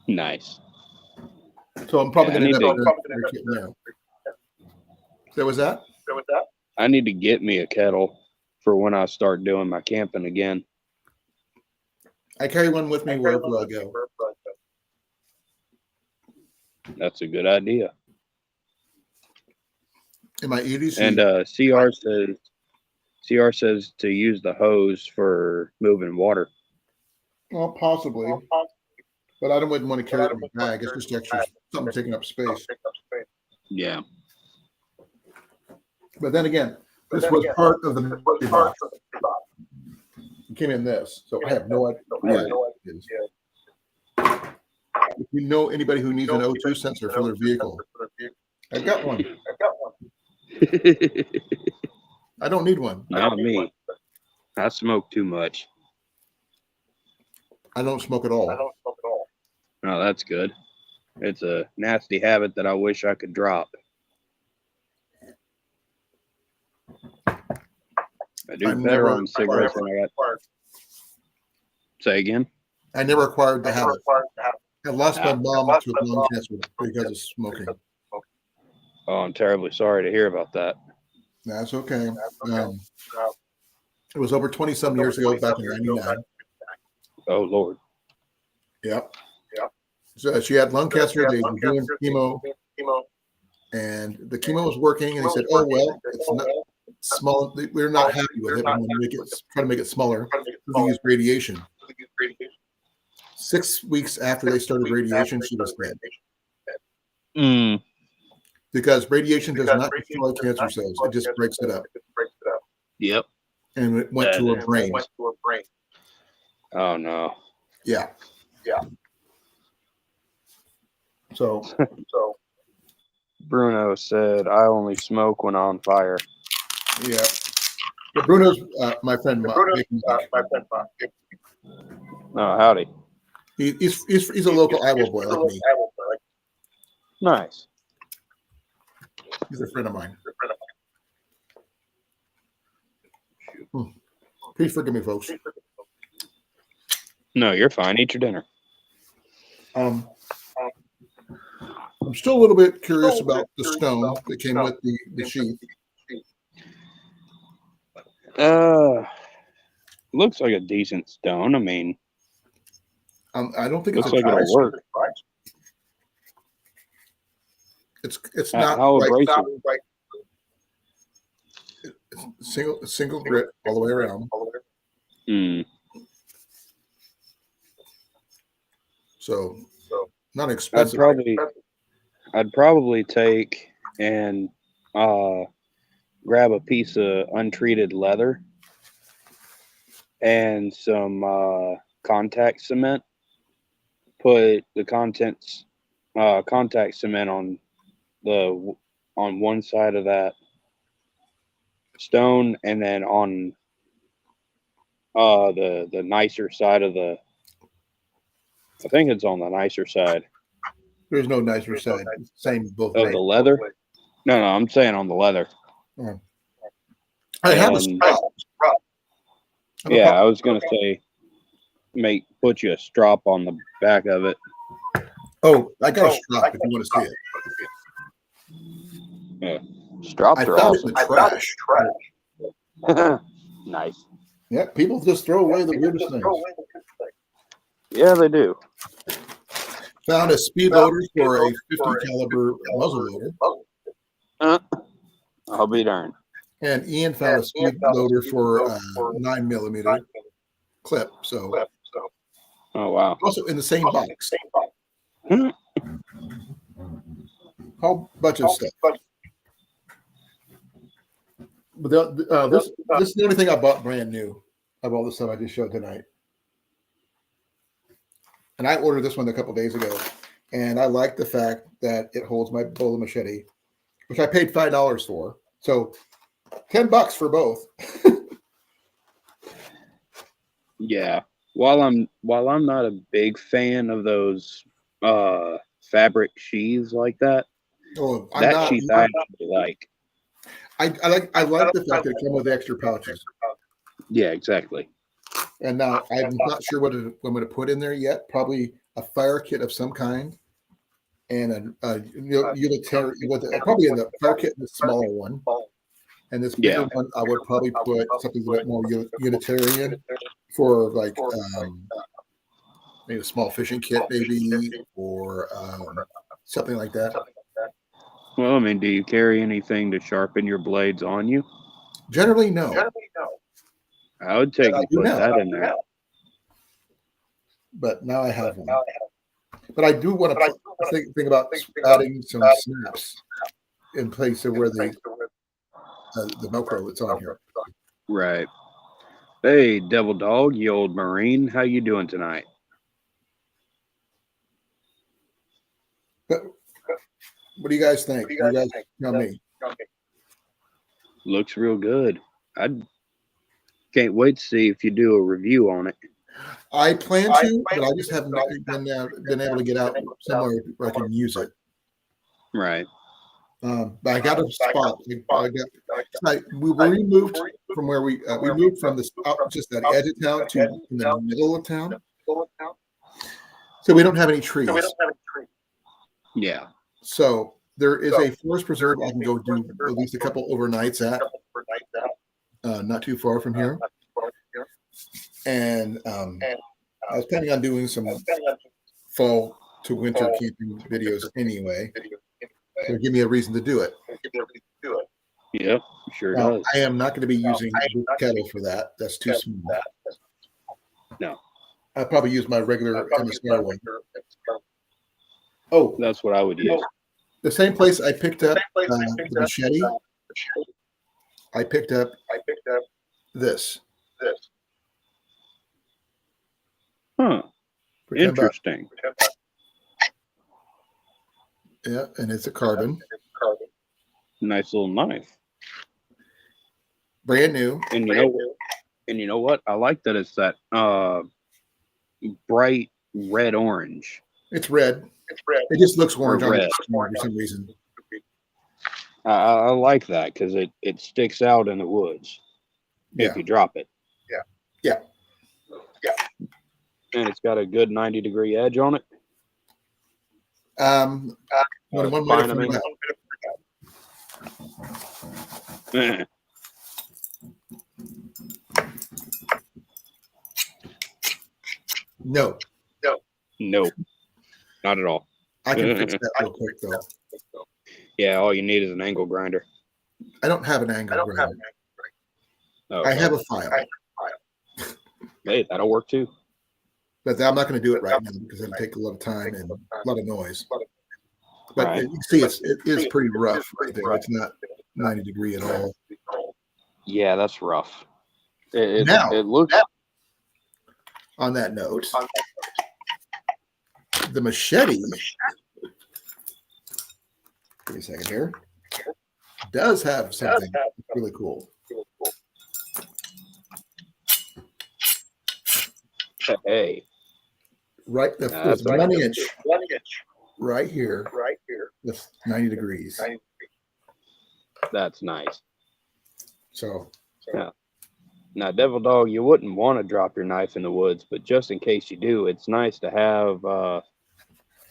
Speaker 4: Nice.
Speaker 1: So I'm probably
Speaker 4: Yeah, I
Speaker 1: going
Speaker 4: need
Speaker 1: to end up getting there. So was that?
Speaker 4: I need to get me a kettle for when I start doing my camping again.
Speaker 1: I carry one with me wherever I go.
Speaker 4: That's a good idea.
Speaker 1: In my EDC.
Speaker 4: And CR says to use the hose for moving water.
Speaker 1: Well, possibly. But I wouldn't want to carry it in my bag. It's just extra something taking up space.
Speaker 4: Yeah.
Speaker 1: But then again, this was part of the box. It came in this, so I have no idea what it is. If you know anybody who needs an O2 sensor for their vehicle, I've got one. I don't need one.
Speaker 4: Not me. I smoke too much.
Speaker 1: I don't smoke at all.
Speaker 4: Oh, that's good. It's a nasty habit that I wish I could drop. I do better on cigarettes than I got. Say again?
Speaker 1: I never acquired the habit. I lost my mom to lung cancer because of smoking.
Speaker 4: Oh, I'm terribly sorry to hear about that.
Speaker 1: That's okay. It was over 20-some years ago, back in '99.
Speaker 4: Oh, Lord.
Speaker 1: Yep. So she had lung cancer. They were doing chemo, and the chemo was working. And he said, "Oh well, it's not small. We're not happy with it. We want to try to make it smaller. We use radiation." 6 weeks after they started radiation, she was dead. Because radiation does not destroy cancer cells; it just breaks it up.
Speaker 4: Yep.
Speaker 1: And it went to her brain.
Speaker 4: Oh no.
Speaker 1: Yeah. So
Speaker 4: Bruno said, "I only smoke when on fire."
Speaker 1: Yeah. But Bruno's my friend Mike.
Speaker 4: Oh, howdy.
Speaker 1: He's a local Iowa boy like me.
Speaker 4: Nice.
Speaker 1: He's a friend of mine. Please forgive me, folks.
Speaker 4: No, you're fine. Eat your dinner.
Speaker 1: I'm still a little bit curious about the stone that came with the sheath.
Speaker 4: Looks like a decent stone. I mean,
Speaker 1: I don't think it's
Speaker 4: looks
Speaker 1: a
Speaker 4: like it'll work.
Speaker 1: It's not
Speaker 4: How
Speaker 1: like
Speaker 4: abrasive?
Speaker 1: it's single grit all the way around.
Speaker 4: Hmm.
Speaker 1: So not
Speaker 4: I'd
Speaker 1: expensive.
Speaker 4: probably take and grab a piece of untreated leather and some contact cement. Put the contact cement on one side of that stone, and then on the nicer side of the. I think it's on the nicer side
Speaker 1: There's no nicer side. Same both
Speaker 4: of
Speaker 1: ways.
Speaker 4: the leather. No, I'm saying on the leather.
Speaker 1: I have a
Speaker 4: And-
Speaker 1: strap.
Speaker 4: Yeah, I was gonna say, put you a strap on the back of it.
Speaker 1: Oh, I got a strap if you want to see it.
Speaker 4: Straps
Speaker 1: I
Speaker 4: are
Speaker 1: found it in
Speaker 4: awesome.
Speaker 1: the trash.
Speaker 4: Nice.
Speaker 1: Yeah, people just throw away the weirdest things.
Speaker 4: Yeah, they do.
Speaker 1: Found a speed loader for a 50 caliber muzzle loader,
Speaker 4: I'll be darned.
Speaker 1: and Ian found a speed loader for a 9mm clip. So
Speaker 4: Oh wow.
Speaker 1: also in the same box.
Speaker 4: Hmm.
Speaker 1: Whole bunch of stuff. But this is the only thing I bought brand new of all the stuff I just showed tonight. And I ordered this one a couple days ago, and I like the fact that it holds my bowler machete, which I paid $5 for. So $10 for both.
Speaker 4: Yeah. While I'm not a big fan of those fabric sheaths like that,
Speaker 1: Oh,
Speaker 4: that sheath I actually like.
Speaker 1: I like the fact that it came with extra pouches.
Speaker 4: Yeah, exactly.
Speaker 1: And now I'm not sure what I'm going to put in there yet. Probably a fire kit of some kind, and a utilitarian. Probably in the fire kit, the smaller one, and this bigger one. I would probably put something a bit more utilitarian for like maybe a small fishing kit, maybe, or something like that.
Speaker 4: Well, I mean, do you carry anything to sharpen your blades on you?
Speaker 1: Generally, no.
Speaker 4: I would take
Speaker 1: I
Speaker 4: and
Speaker 1: do
Speaker 4: put
Speaker 1: now.
Speaker 4: that in there.
Speaker 1: But now I have one. But I do want to think about adding some snaps in place of where the Velcro that's on here.
Speaker 4: Right. Hey, Devil Dog, you old Marine, how you doing tonight?
Speaker 1: But what do you guys think? You guys tell me.
Speaker 4: Looks real good. I can't wait to see if you do a review on it.
Speaker 1: I plan to, but I just haven't been able to get out somewhere where I can use it.
Speaker 4: Right.
Speaker 1: But I got a spot. We moved from where we moved from this just that edge of town to in the middle of town. So we don't have any trees.
Speaker 4: Yeah.
Speaker 1: So there is a forest preserve I can go do at least a couple overnights at, not too far from here. And I was planning on doing some fall to winter camping videos anyway. So give me a reason to do it.
Speaker 4: Yep, sure
Speaker 1: Now,
Speaker 4: does.
Speaker 1: I am not going to be using wood kettle for that. That's too small.
Speaker 4: No.
Speaker 1: I'll probably use my regular MSR one. Oh,
Speaker 4: That's what I would use.
Speaker 1: the same place I picked up the machete. I picked up this.
Speaker 4: Huh.
Speaker 1: For $10.
Speaker 4: Interesting.
Speaker 1: Yeah, and it's a carbon.
Speaker 4: Nice little knife.
Speaker 1: Brand new.
Speaker 4: And you know what? I like that it's that bright red orange.
Speaker 1: It's red. It just looks orange on
Speaker 4: red.
Speaker 1: the screen for some reason.
Speaker 4: I like that because it sticks out in the woods if you drop it.
Speaker 1: Yeah.
Speaker 4: And it's got a good 90-degree edge on it.
Speaker 1: One way to
Speaker 4: Fine,
Speaker 1: find out. No,
Speaker 4: No, not at all.
Speaker 1: I can fix that real quick though.
Speaker 4: Yeah, all you need is an angle grinder.
Speaker 1: I don't have an angle grinder.
Speaker 4: Oh,
Speaker 1: I have a file,
Speaker 4: hey, that'll work too.
Speaker 1: but I'm not going to do it right now because it'll take a lot of time and a lot of noise. But
Speaker 4: Right.
Speaker 1: you see, it is pretty rough right there. It's not 90-degree at all.
Speaker 4: Yeah, that's rough.
Speaker 1: Now-
Speaker 4: It looks.
Speaker 1: On that note, the machete, give me a second here, does have something really cool.
Speaker 4: Hey,
Speaker 1: Right, there's
Speaker 4: That's
Speaker 1: 1 inch right here with 90 degrees.
Speaker 4: that's nice.
Speaker 1: So
Speaker 4: Now, Devil Dog, you wouldn't want to drop your knife in the woods, but just in case you do, it's nice to have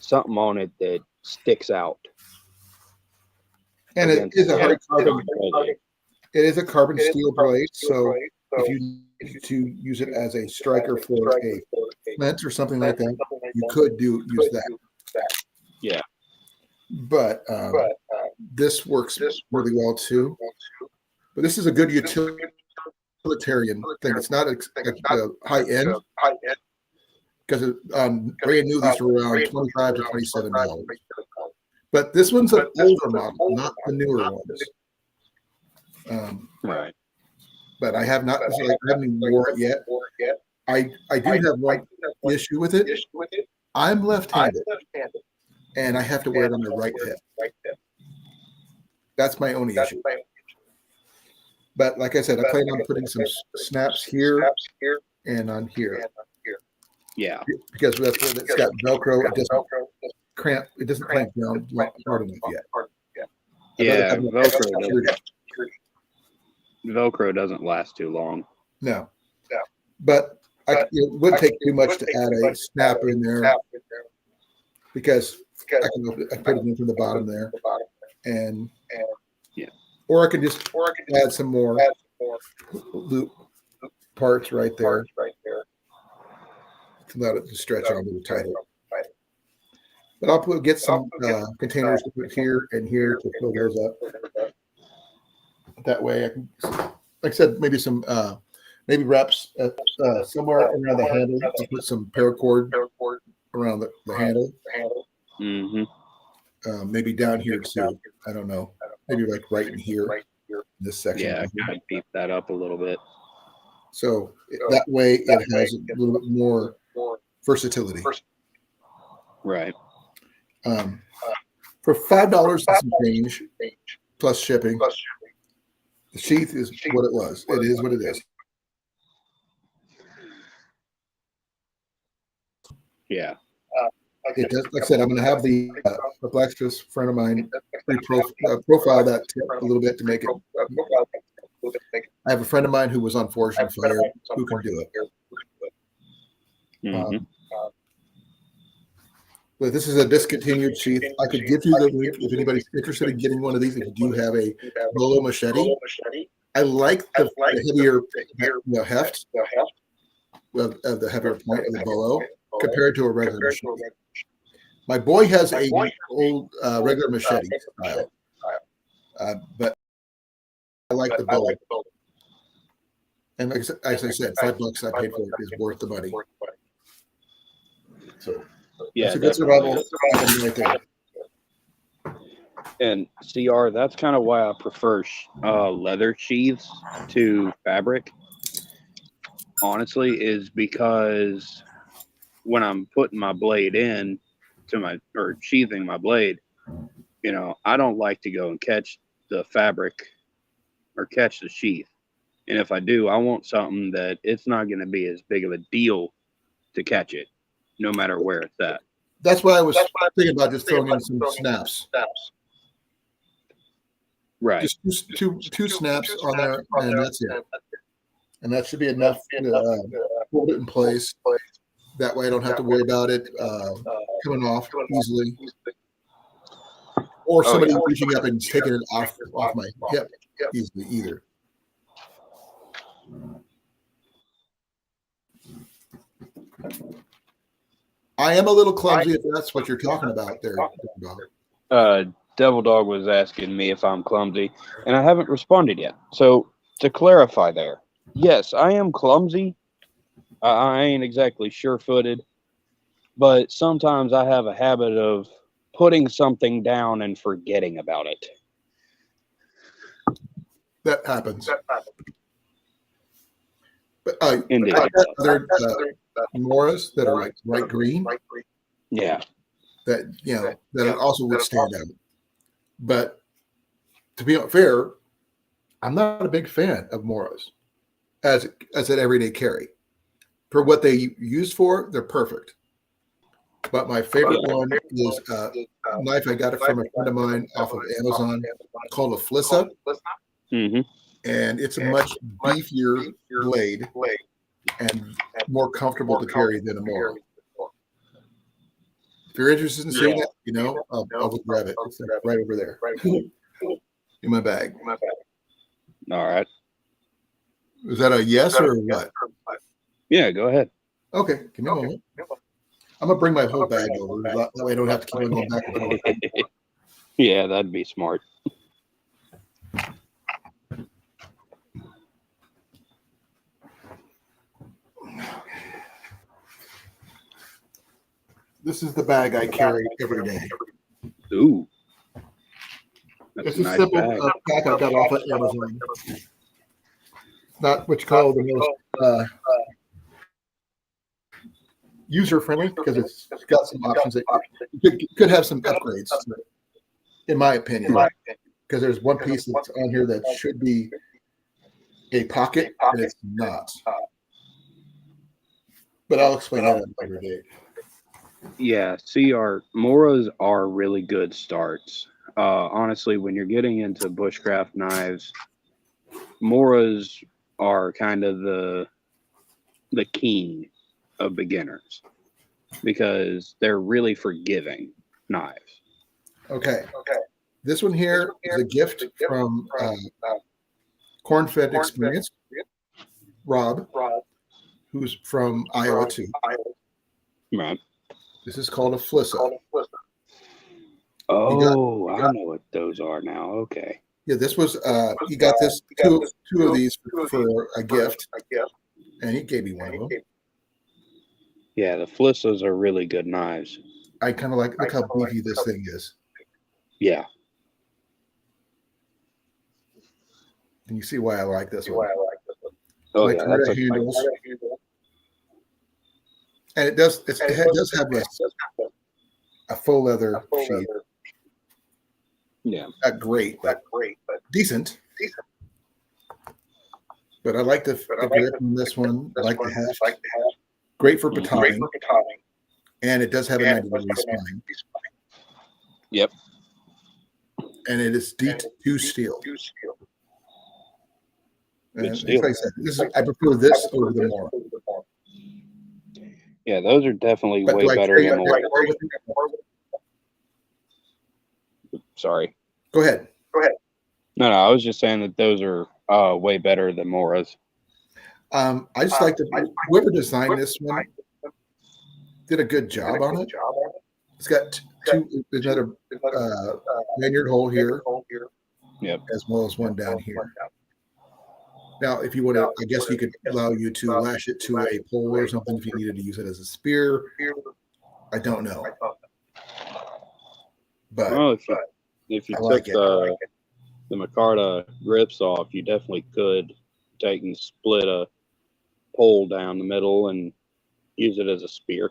Speaker 4: something on it that sticks out.
Speaker 1: and it
Speaker 4: against
Speaker 1: is a
Speaker 4: the
Speaker 1: hard carbon.
Speaker 4: blade.
Speaker 1: It is a carbon steel blade. So if you need to use it as a striker for a flint or something like that, you could use that.
Speaker 4: Yeah.
Speaker 1: But this works really well too. But this is a good utilitarian thing. It's not a high end because brand new these were around $25 to $27. But this one's an older model, not the newer ones.
Speaker 4: Right.
Speaker 1: But I have not haven't wore it yet. I do have one issue with it. I'm left-handed, and I have to wear it on the right hip. That's my only issue. But like I said, I plan on putting some snaps here and on here
Speaker 4: Yeah.
Speaker 1: because that's where it's got Velcro. It doesn't cramp. It doesn't clamp down hard enough yet.
Speaker 4: Yeah.
Speaker 1: I'd rather have it
Speaker 4: Velcro doesn't last too long.
Speaker 1: No. But it would take too much to add a snap in there because I put it in from the bottom there, and
Speaker 4: yeah,
Speaker 1: or I can just add some more loop parts right there to let it stretch out a little tighter. But I'll get some containers to put here and here to fill those up. That way I can, like I said, maybe some maybe wraps somewhere around the handle. I'll put some paracord around the handle.
Speaker 4: Mm-hmm.
Speaker 1: Maybe down here too. I don't know. Maybe like right in here, in this section.
Speaker 4: Yeah, kind of beef that up a little bit.
Speaker 1: So that way it has a little bit more versatility.
Speaker 4: Right.
Speaker 1: For $5 and some change plus shipping, the sheath is what it was. It is what it is.
Speaker 4: Yeah.
Speaker 1: It does. Like I said, I'm going to have the blacksmith friend of mine profile that tip a little bit to make it. I have a friend of mine who was on Forge and Fire who can do it.
Speaker 4: Mm-hmm.
Speaker 1: But this is a discontinued sheath. I could give you the link if anybody's interested in getting one of these. If you do have a Bolo machete, I like the heavier heft, the heavier point of the Bolo compared to a regular machete. My boy has a old regular machete style, but I like the Bolo. And as I said, $5 I paid for it is worth the money. So.
Speaker 4: Yeah,
Speaker 1: That's a good survival item right there.
Speaker 4: And CR, that's kind of why I prefer leather sheaths to fabric. Honestly, is because when I'm putting my blade in or sheathing my blade, I don't like to go and catch the fabric or catch the sheath. And if I do, I want something that it's not going to be as big of a deal to catch it, no matter where it's at.
Speaker 1: That's why I was thinking about just throwing in some snaps.
Speaker 4: Right.
Speaker 1: Just two snaps on there, and that's it. And that should be enough to hold it in place. That way I don't have to worry about it coming off easily. Or somebody reaching up and taking it off my hip easily either. I am a little clumsy if that's what you're talking about there, Bob.
Speaker 4: Devil Dog was asking me if I'm clumsy, and I haven't responded yet. So to clarify there, yes, I am clumsy. I ain't exactly sure-footed, but sometimes I have a habit of putting something down and forgetting about it.
Speaker 1: That happens. But
Speaker 4: Indeed.
Speaker 1: I've got other Moras that are like bright green.
Speaker 4: Yeah.
Speaker 1: That that also would stand out. But to be fair, I'm not a big fan of Moras as an everyday carry. For what they use for, they're perfect. But my favorite one is a knife I got it from a friend of mine off of Amazon called a Flissa.
Speaker 4: Mm-hmm.
Speaker 1: And it's a much beefier blade and more comfortable to carry than a Mora. If you're interested in seeing it, I'll just grab it. It's right over there in my bag.
Speaker 4: All right.
Speaker 1: Is that a yes or a what?
Speaker 4: Yeah, go ahead.
Speaker 1: Okay, give me a moment. I'm gonna bring my whole bag over. That way I don't have to keep on going back and forth.
Speaker 4: Yeah, that'd be smart.
Speaker 1: This is the bag I carry every day.
Speaker 4: Ooh. That's
Speaker 1: It's
Speaker 4: a
Speaker 1: a
Speaker 4: nice
Speaker 1: simple
Speaker 4: bag.
Speaker 1: pack I got off of Amazon. Not what you call the most user friendly because it's got some options that could have some upgrades, in my opinion. Because there's one piece that's on here that should be a pocket, and it's not. But I'll explain that at a later date.
Speaker 4: Yeah, see, our Moras are really good starts. Honestly, when you're getting into bushcraft knives, Moras are kind of the king of beginners because they're really forgiving knives.
Speaker 1: Okay. This one here is a gift from Corn-Fed Experience, Rob, who's from Iowa too.
Speaker 4: Right.
Speaker 1: This is called a Flissa.
Speaker 4: Oh, I know what those are now. Okay.
Speaker 1: Yeah, this was he got this two of these for a gift, and he gave me one of them.
Speaker 4: Yeah, the Flissas are really good knives.
Speaker 1: I kind of look how beefy this thing is.
Speaker 4: Yeah.
Speaker 1: And you see why I like this one.
Speaker 4: Oh,
Speaker 1: Like
Speaker 4: yeah. That's a,
Speaker 1: handles. And it does have a faux leather sheath.
Speaker 4: yeah.
Speaker 1: Not great, but decent. But I like the grip on this one. I like the heft. Great for batoning. And it does have a 90-degree spine.
Speaker 4: Yep.
Speaker 1: And it is D2 steel. And
Speaker 4: steel.
Speaker 1: like I said, I prefer this over the Mora.
Speaker 4: Yeah, those are definitely
Speaker 1: But
Speaker 4: way better than Mora. Sorry.
Speaker 1: Go ahead.
Speaker 4: No, I was just saying that those are way better than Moras.
Speaker 1: I just like whoever designed this one did a good job on it. It's got another lanyard hole here, as well as one down here. Now, if you want to, I guess you could allow you to lash it to a pole or something if you needed to use it as a spear. I don't know, but
Speaker 4: Well, if you took the micarta grips off, you definitely could take and split a pole down the middle and use it as a spear.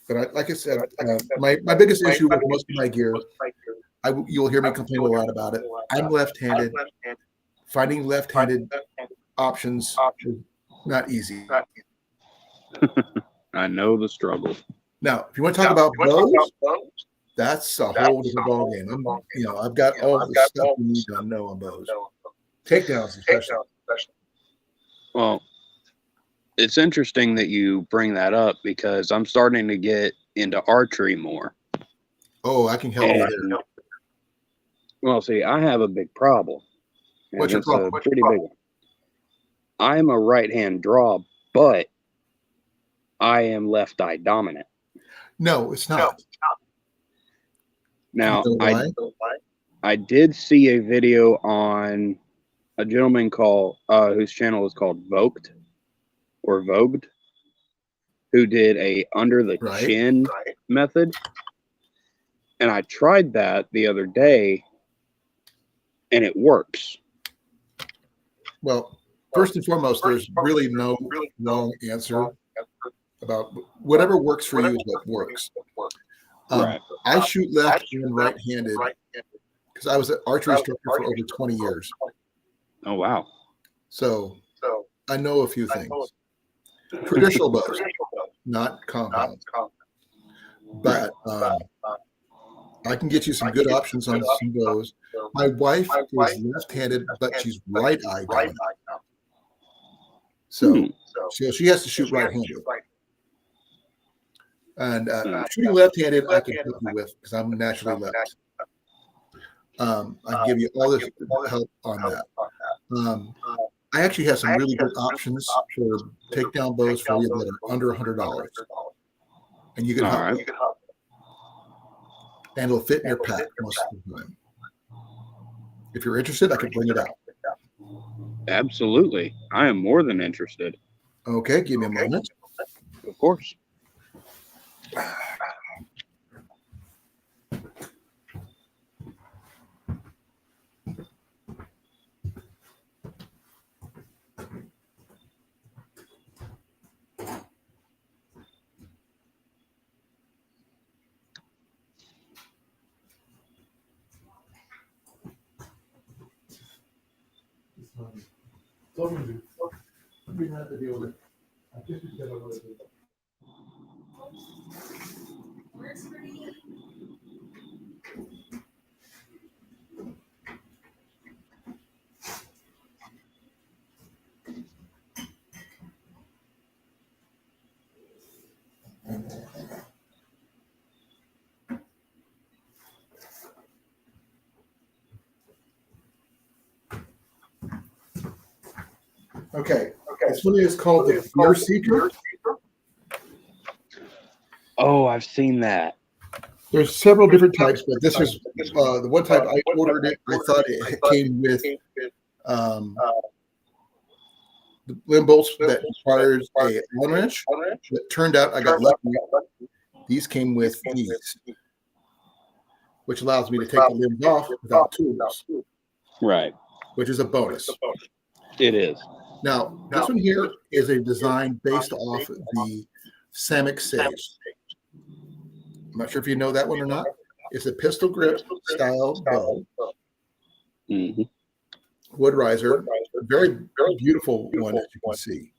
Speaker 1: But like I said, my biggest issue with most of my gear You'll hear me complain a lot about it. I'm left-handed. Finding left-handed options is not easy.
Speaker 4: I know the struggle.
Speaker 1: Now, if you want to talk about bows, that's a whole different ballgame. I've got all the stuff you need to know on bows. Takedowns, especially.
Speaker 4: Well, it's interesting that you bring that up because I'm starting to get into archery more.
Speaker 1: Oh, I can help you there.
Speaker 4: Well, see, I have a big problem. And
Speaker 1: What's your
Speaker 4: it's
Speaker 1: problem?
Speaker 4: a pretty big one. I'm a right-hand draw, but I am left eye dominant.
Speaker 1: No, it's not.
Speaker 4: Now,
Speaker 1: Do you know why?
Speaker 4: I did see a video on a gentleman whose channel is called Vogued, who did a under the chin method. And I tried that the other day, and it works.
Speaker 1: Well, first and foremost, there's really no wrong answer about whatever works for you is what works.
Speaker 4: Right.
Speaker 1: I shoot left and right-handed because I was an archery instructor for over 20 years.
Speaker 4: Oh, wow.
Speaker 1: So I know a few things. Traditional bows, not compound. But I can get you some good options on some bows. My wife is left-handed, but she's right-eye dominant. So she has to shoot right-handed. And shooting left-handed, I can help you with because I'm naturally left. I can give you all this help on that. I actually have some really good options for takedown bows for you that are under $100, and you can help. And it'll fit in your pack most of the time. If you're interested, I can bring it out.
Speaker 4: Absolutely. I am more than interested.
Speaker 1: Okay, give me a moment.
Speaker 4: Of course.
Speaker 1: Okay. This one is called the Fear Seeker.
Speaker 4: Oh, I've seen that.
Speaker 1: There's several different types, but this is the one type I ordered it. I thought it came with the limb bolts that requires a Allen wrench. It turned out I got lucky. These came with these, which allows me to take the limbs off without tools.
Speaker 4: Right.
Speaker 1: Which is a bonus.
Speaker 4: It is.
Speaker 1: Now, this one here is a design based off the Samick Sage. I'm not sure if you know that one or not. It's a pistol grip style bow.
Speaker 4: Mm-hmm.
Speaker 1: Wood riser. Very beautiful one, as you can see.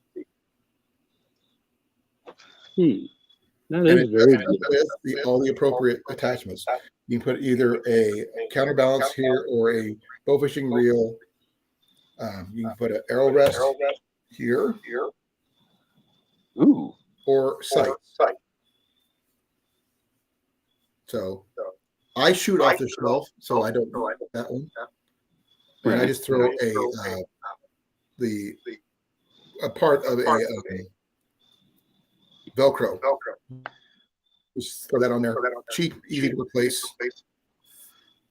Speaker 4: That is very good.
Speaker 1: With all the appropriate attachments. You can put either a counterbalance here or a bow fishing reel. You can put an arrow rest here.
Speaker 4: Ooh.
Speaker 1: Or sight. So I shoot off the shelf, so I don't know that one. And I just throw a part of a Velcro. Just throw that on there. Cheap, easy to replace.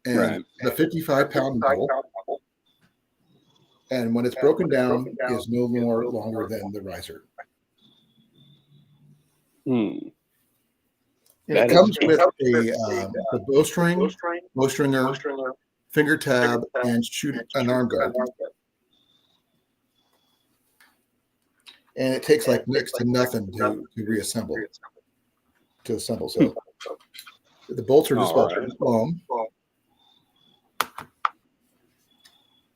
Speaker 1: And the 55-pound bowl. And when it's broken down, is no more longer than the riser. And it comes with a bowstring, bowstringer, finger tab, and an arm guard. And it takes like next to nothing to reassemble, to assemble. So the bolts are just about long.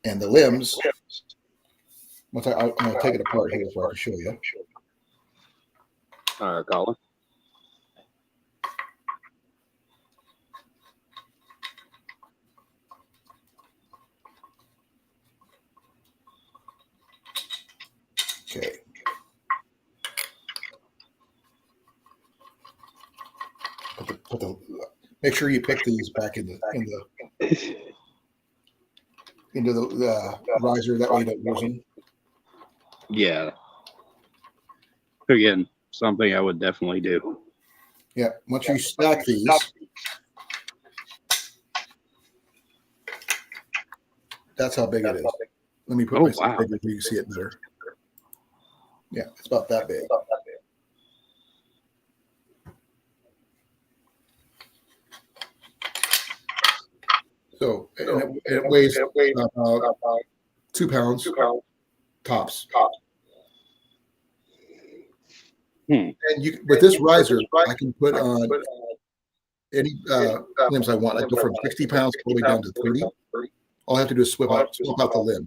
Speaker 1: And the limbs, once I'm going to take it apart here so I can show you.
Speaker 4: All right, Colin.
Speaker 1: Okay. Make sure you pick these back into the riser. That way you don't lose them.
Speaker 4: Yeah. Again, something I would definitely do.
Speaker 1: Yeah. Once you stack these, that's how big it is. Let me put
Speaker 4: Oh,
Speaker 1: myself
Speaker 4: wow.
Speaker 1: bigger so you can see it better. Yeah, it's about that big. So it weighs about 2 pounds tops. And with this riser, I can put on any limbs I want. I go from 60 pounds all the way down to 30. All I have to do is swap out the limbs.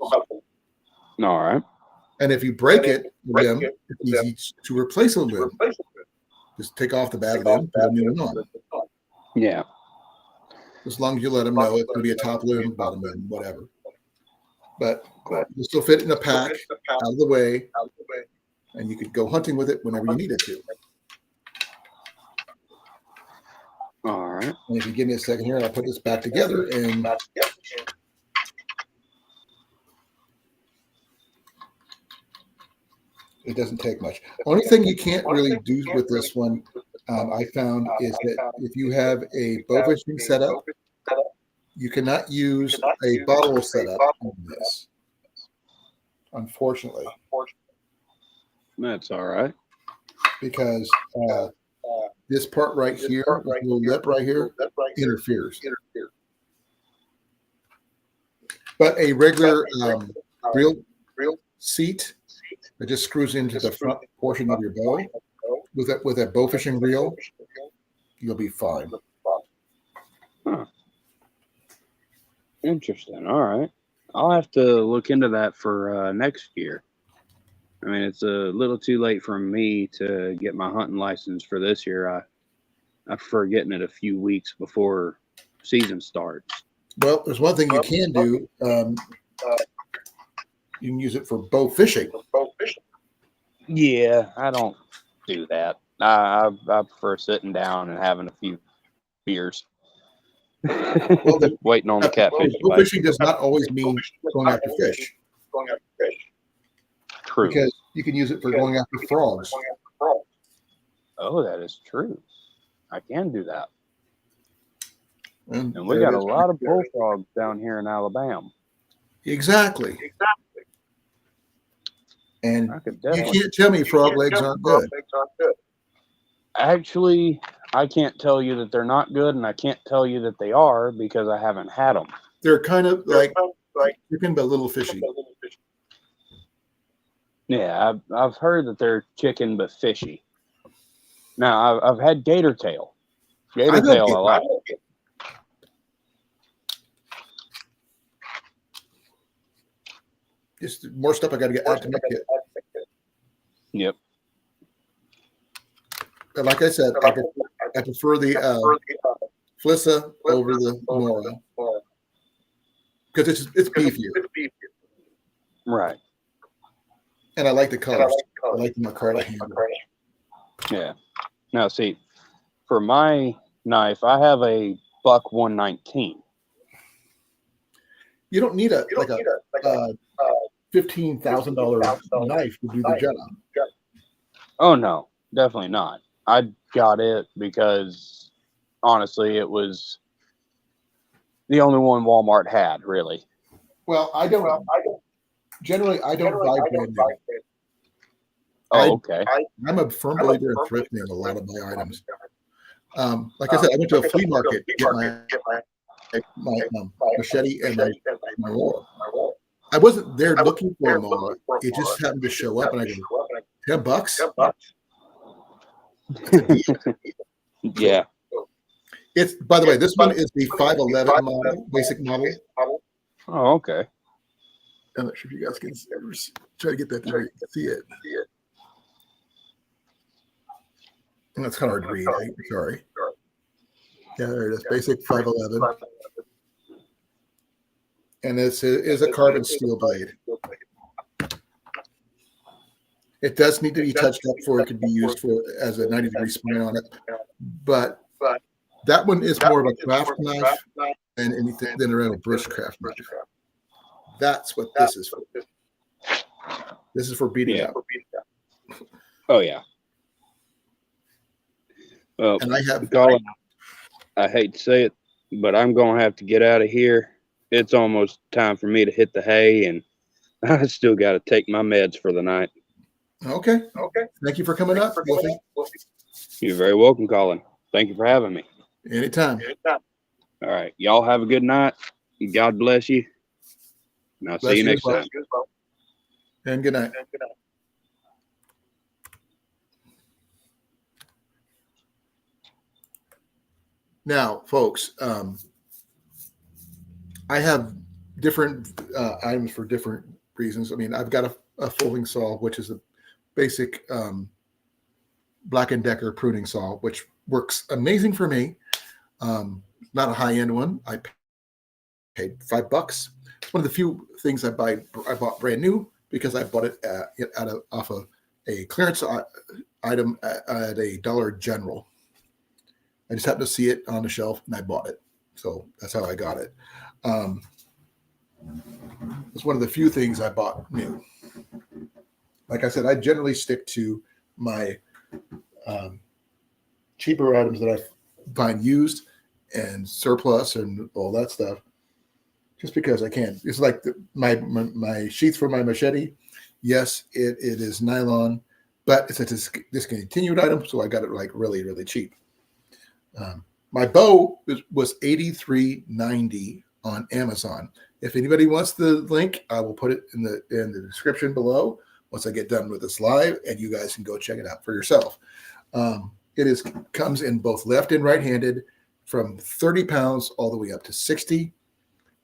Speaker 4: All right.
Speaker 1: And if you break it, limb, it's easy to replace a limb. Just take off the bad limb, put a new one on.
Speaker 4: Yeah.
Speaker 1: As long as you let them know it's going to be a top limb, bottom limb, whatever. But you still fit in a pack, out of the way, and you could go hunting with it whenever you needed to.
Speaker 4: All right.
Speaker 1: And if you give me a second here, I'll put this back together. And it doesn't take much. Only thing you can't really do with this one, I found, is that if you have a bow fishing setup, you cannot use a bottle setup on this, unfortunately.
Speaker 4: That's all right.
Speaker 1: Because this part right here, this little lip right here, interferes. But a regular reel seat that just screws into the front portion of your bow with a bow fishing reel, you'll be fine.
Speaker 4: Huh. Interesting. All right. I'll have to look into that for next year. I mean, it's a little too late for me to get my hunting license for this year. I prefer getting it a few weeks before season starts.
Speaker 1: Well, there's one thing you can do. You can use it for bow fishing.
Speaker 4: Yeah, I don't do that. I prefer sitting down and having a few beers.
Speaker 1: Well,
Speaker 4: waiting on the catfish.
Speaker 1: Bow fishing does not always mean going after fish.
Speaker 4: True.
Speaker 1: Because you can use it for going after frogs.
Speaker 4: Oh, that is true. I can do that.
Speaker 1: And
Speaker 4: we got a lot of bullfrogs down here in Alabama.
Speaker 1: Exactly. And
Speaker 4: I could
Speaker 1: you
Speaker 4: definitely.
Speaker 1: can't tell me frog legs aren't good.
Speaker 4: Actually, I can't tell you that they're not good, and I can't tell you that they are because I haven't had them.
Speaker 1: They're kind of like chicken, but a little fishy.
Speaker 4: Yeah, I've heard that they're chicken but fishy. Now I've had gator tail. Gator tail I like.
Speaker 1: Just more stuff I got to get out to make it.
Speaker 4: Yep.
Speaker 1: But like I said, I prefer the Flissa over the Mora because it's beefier.
Speaker 4: Right.
Speaker 1: And I like the colors. I like the Macarta handle.
Speaker 4: Yeah. Now see, for my knife, I have a buck 119.
Speaker 1: You don't need a $15,000 knife to do the job.
Speaker 4: Oh no, definitely not. I got it because honestly, it was the only one Walmart had, really.
Speaker 1: Well, I don't buy brand new.
Speaker 4: Oh, okay.
Speaker 1: I'm a firm believer in thrifting a lot of my items. Like I said, I went to a flea market to get my machete and my Mora. I wasn't there looking for a Mora. It just happened to show up, and I go, $10?
Speaker 4: Yeah.
Speaker 1: It's, by the way, this one is the 511 model, basic model.
Speaker 4: Oh, okay.
Speaker 1: I'm not sure if you guys can try to get that to see it. And that's kind of hard to read. I'm sorry. Yeah, there it is. Basic 511. And this is a carbon steel blade. It does need to be touched up for it could be used for as a 90-degree spine on it. But that one is more of a craft knife than anything than a real bushcraft knife. That's what this is for. This is for beating up.
Speaker 4: Oh yeah. Well,
Speaker 1: And I have
Speaker 4: Colin, I hate to say it, but I'm gonna have to get out of here. It's almost time for me to hit the hay, and I still got to take my meds for the night.
Speaker 1: Okay. Thank you for coming up, Wolfie.
Speaker 4: You're very welcome, Colin. Thank you for having me.
Speaker 1: Anytime.
Speaker 4: All right. Y'all have a good night. God bless you. And I'll see you next time.
Speaker 1: And good night. Now, folks, I have different items for different reasons. I mean, I've got a folding saw, which is a basic Black & Decker pruning saw, which works amazing for me. Not a high-end one. I paid $5. It's one of the few things I bought brand new because I bought it off of a clearance item at a Dollar General. I just happened to see it on the shelf and I bought it. So that's how I got it. It's one of the few things I bought new. Like I said, I generally stick to my cheaper items that I find used and surplus and all that stuff, just because I can. It's like my sheath for my machete. Yes, it is nylon, but it's a discontinued item, so I got it like really, really cheap. My bow was $83.90 on Amazon. If anybody wants the link, I will put it in the description below once I get done with this live, and you guys can go check it out for yourself. It comes in both left and right-handed, from 30 pounds all the way up to 60.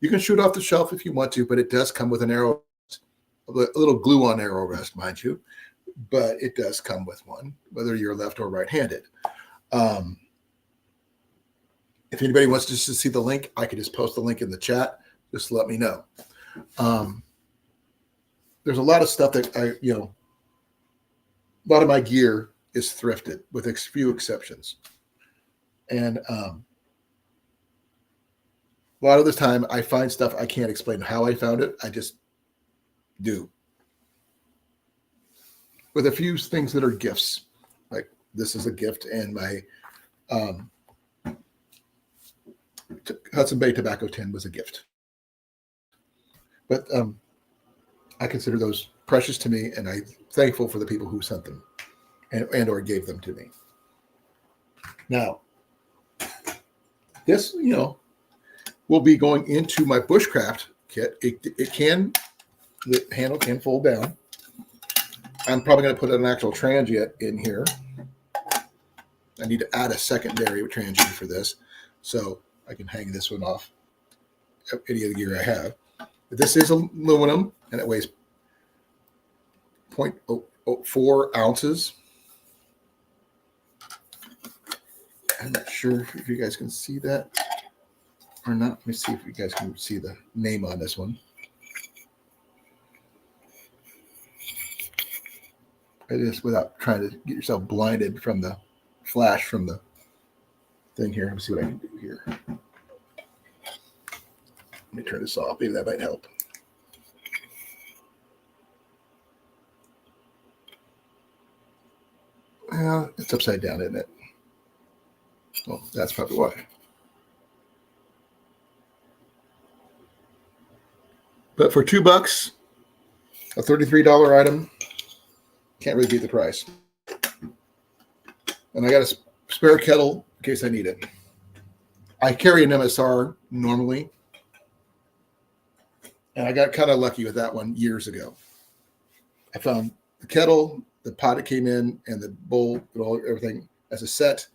Speaker 1: You can shoot off the shelf if you want to, but it does come with an arrow, a little glue-on arrow rest, mind you, but it does come with one, whether you're left or right-handed. If anybody wants just to see the link, I could just post the link in the chat. Just let me know. There's a lot of stuff that a lot of my gear is thrifted with a few exceptions. And a lot of the time I find stuff I can't explain how I found it. I just do. With a few things that are gifts. Like this is a gift, and my Hudson Bay tobacco tin was a gift. But I consider those precious to me, and I'm thankful for the people who sent them and or gave them to me. Now, this, will be going into my bushcraft kit. The handle can fold down. I'm probably going to put an actual transient in here. I need to add a secondary transient for this, so I can hang this one off any of the gear I have. But this is aluminum, and it weighs 0.04 ounces. I'm not sure if you guys can see that or not. Let me see if you guys can see the name on this one. It is without trying to get yourself blinded from the flash from the thing here. Let me see what I can do here. Let me turn this off. Maybe that might help. Well, it's upside down, isn't it? Well, that's probably why. But for $2, a $33 item, can't really beat the price. And I got a spare kettle in case I need it. I carry an MSR normally, and I got kind of lucky with that one years ago. I found the kettle, the pot it came in, and the bowl, and everything as a set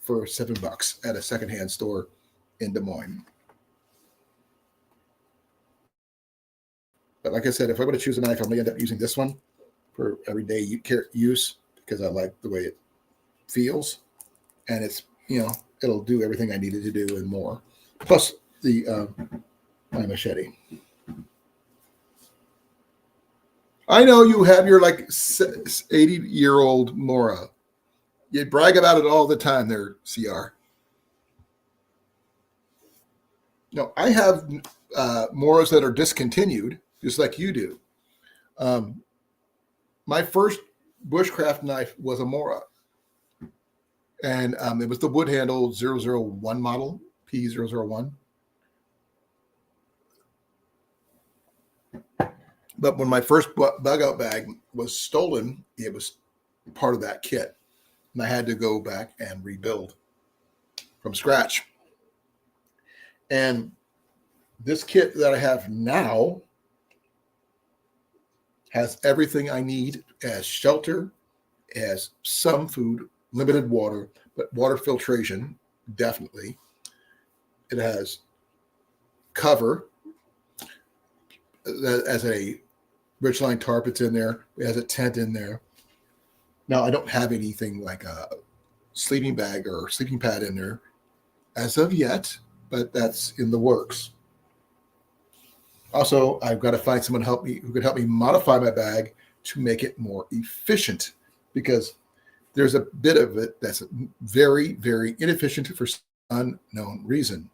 Speaker 1: for $7 at a secondhand store in Des Moines. But like I said, if I'm going to choose a knife, I'm going to end up using this one for everyday use because I like the way it feels, and it's it'll do everything I needed to do and more. Plus the my machete. I know you have your like 80-year-old Mora. You brag about it all the time there, CR. No, I have Moras that are discontinued, just like you do. My first bushcraft knife was a Mora, and it was the wood handle 001 model, P001. But when my first bug out bag was stolen, it was part of that kit. And I had to go back and rebuild from scratch. And this kit that I have now has everything I need as shelter, as some food, limited water, but water filtration, definitely. It has cover as a ridgeline tarp. It's in there. It has a tent in there. Now, I don't have anything like a sleeping bag or sleeping pad in there as of yet, but that's in the works. Also, I've got to find someone who can help me modify my bag to make it more efficient, because there's a bit of it that's very, very inefficient for some unknown reason.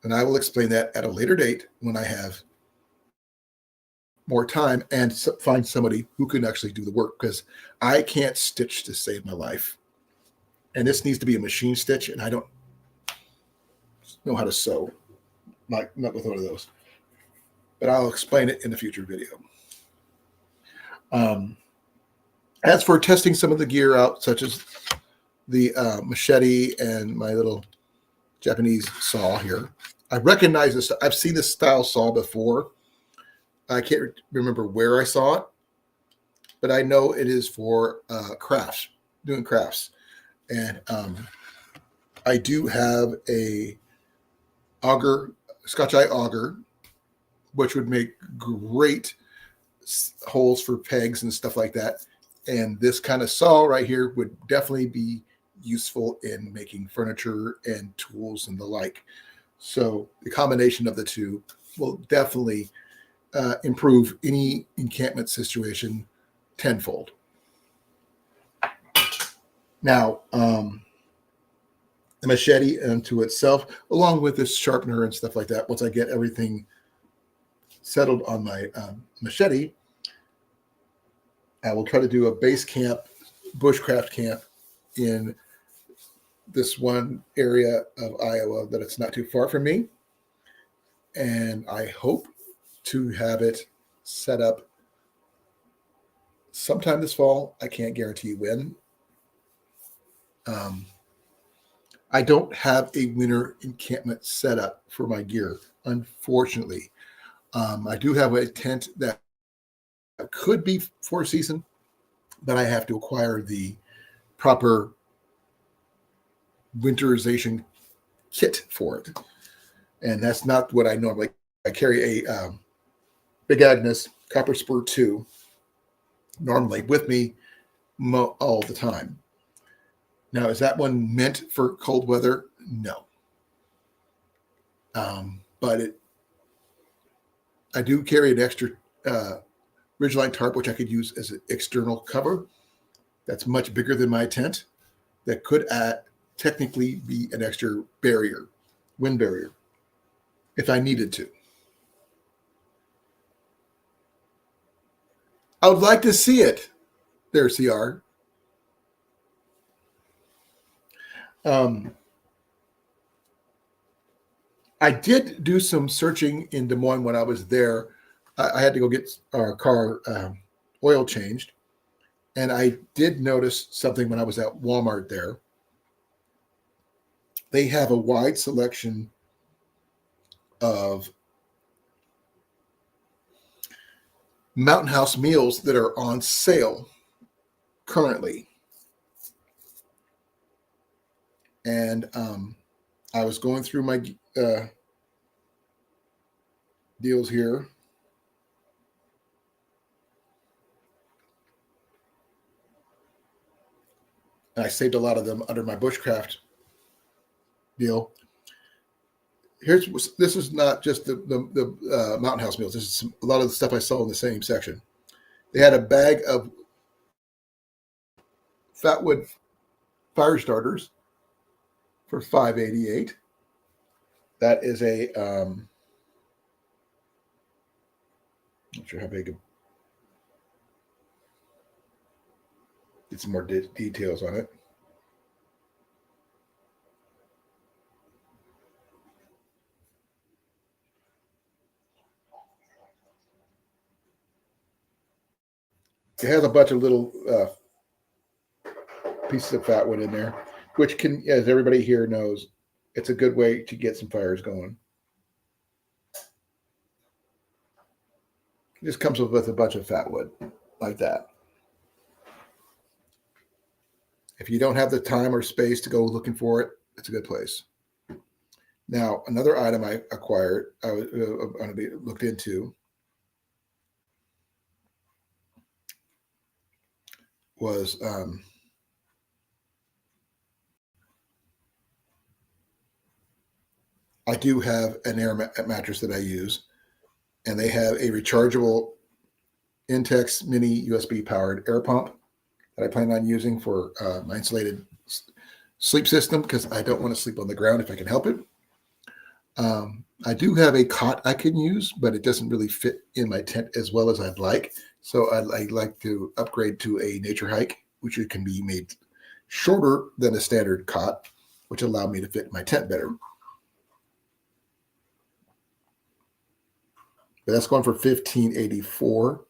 Speaker 1: And I will explain that at a later date when I have more time and find somebody who can actually do the work, because I can't stitch to save my life. And this needs to be a machine stitch, and I don't know how to sew, not with one of those. But I'll explain it in a future video. As for testing some of the gear out, such as the machete and my little Japanese saw here, I recognize this. I've seen this style saw before. I can't remember where I saw it, but I know it is for crafts, doing crafts. And I do have a auger, Scotch eye auger, which would make great holes for pegs and stuff like that. And this kind of saw right here would definitely be useful in making furniture and tools and the like. So the combination of the two will definitely improve any encampment situation tenfold. Now, the machete unto itself, along with this sharpener and stuff like that, once I get everything settled on my machete, I will try to do a base camp, bushcraft camp in this one area of Iowa that it's not too far from me. And I hope to have it set up sometime this fall. I can't guarantee when. I don't have a winter encampment set up for my gear, unfortunately. I do have a tent that could be for a season, but I have to acquire the proper winterization kit for it. And that's not what I normally. I carry a Big Agnes Copper Spur 2 normally with me all the time. Now, is that one meant for cold weather? No. But I do carry an extra ridgeline tarp, which I could use as an external cover. That's much bigger than my tent. That could technically be an extra barrier, wind barrier, if I needed to. I would like to see it. There, CR. I did do some searching in Des Moines when I was there. I had to go get our car oil changed. And I did notice something when I was at Walmart there. They have a wide selection of Mountain House meals that are on sale currently. And I was going through my deals here. and I saved a lot of them under my bushcraft deal. This is not just the Mountain House meals. This is a lot of the stuff I saw in the same section. They had a bag of Fatwood fire starters for $5.88. That is a not sure how big. Get some more details on it. It has a bunch of little pieces of fatwood in there, which can, as everybody here knows, it's a good way to get some fires going. It just comes with a bunch of fatwood like that. If you don't have the time or space to go looking for it, it's a good place. Now, another item I acquired, I was going to be looked into, was I do have an air mattress that I use, and they have a rechargeable Intex mini USB powered air pump that I plan on using for my insulated sleep system because I don't want to sleep on the ground if I can help it. I do have a cot I can use, but it doesn't really fit in my tent as well as I'd like. So I'd like to upgrade to a nature hike, which can be made shorter than a standard cot, which allowed me to fit my tent better. But that's going for $15.84.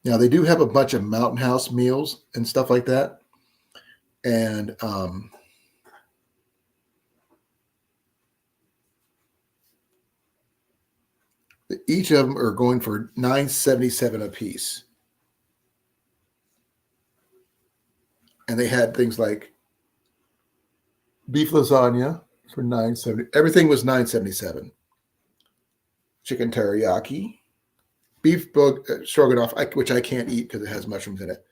Speaker 1: Now they do have a bunch of Mountain House meals and stuff like that, and each of them are going for $9.77 a piece. And they had things like beef lasagna for $9.70. Everything was $9.77. Chicken teriyaki, beef stroganoff, which I can't eat because it has mushrooms in it.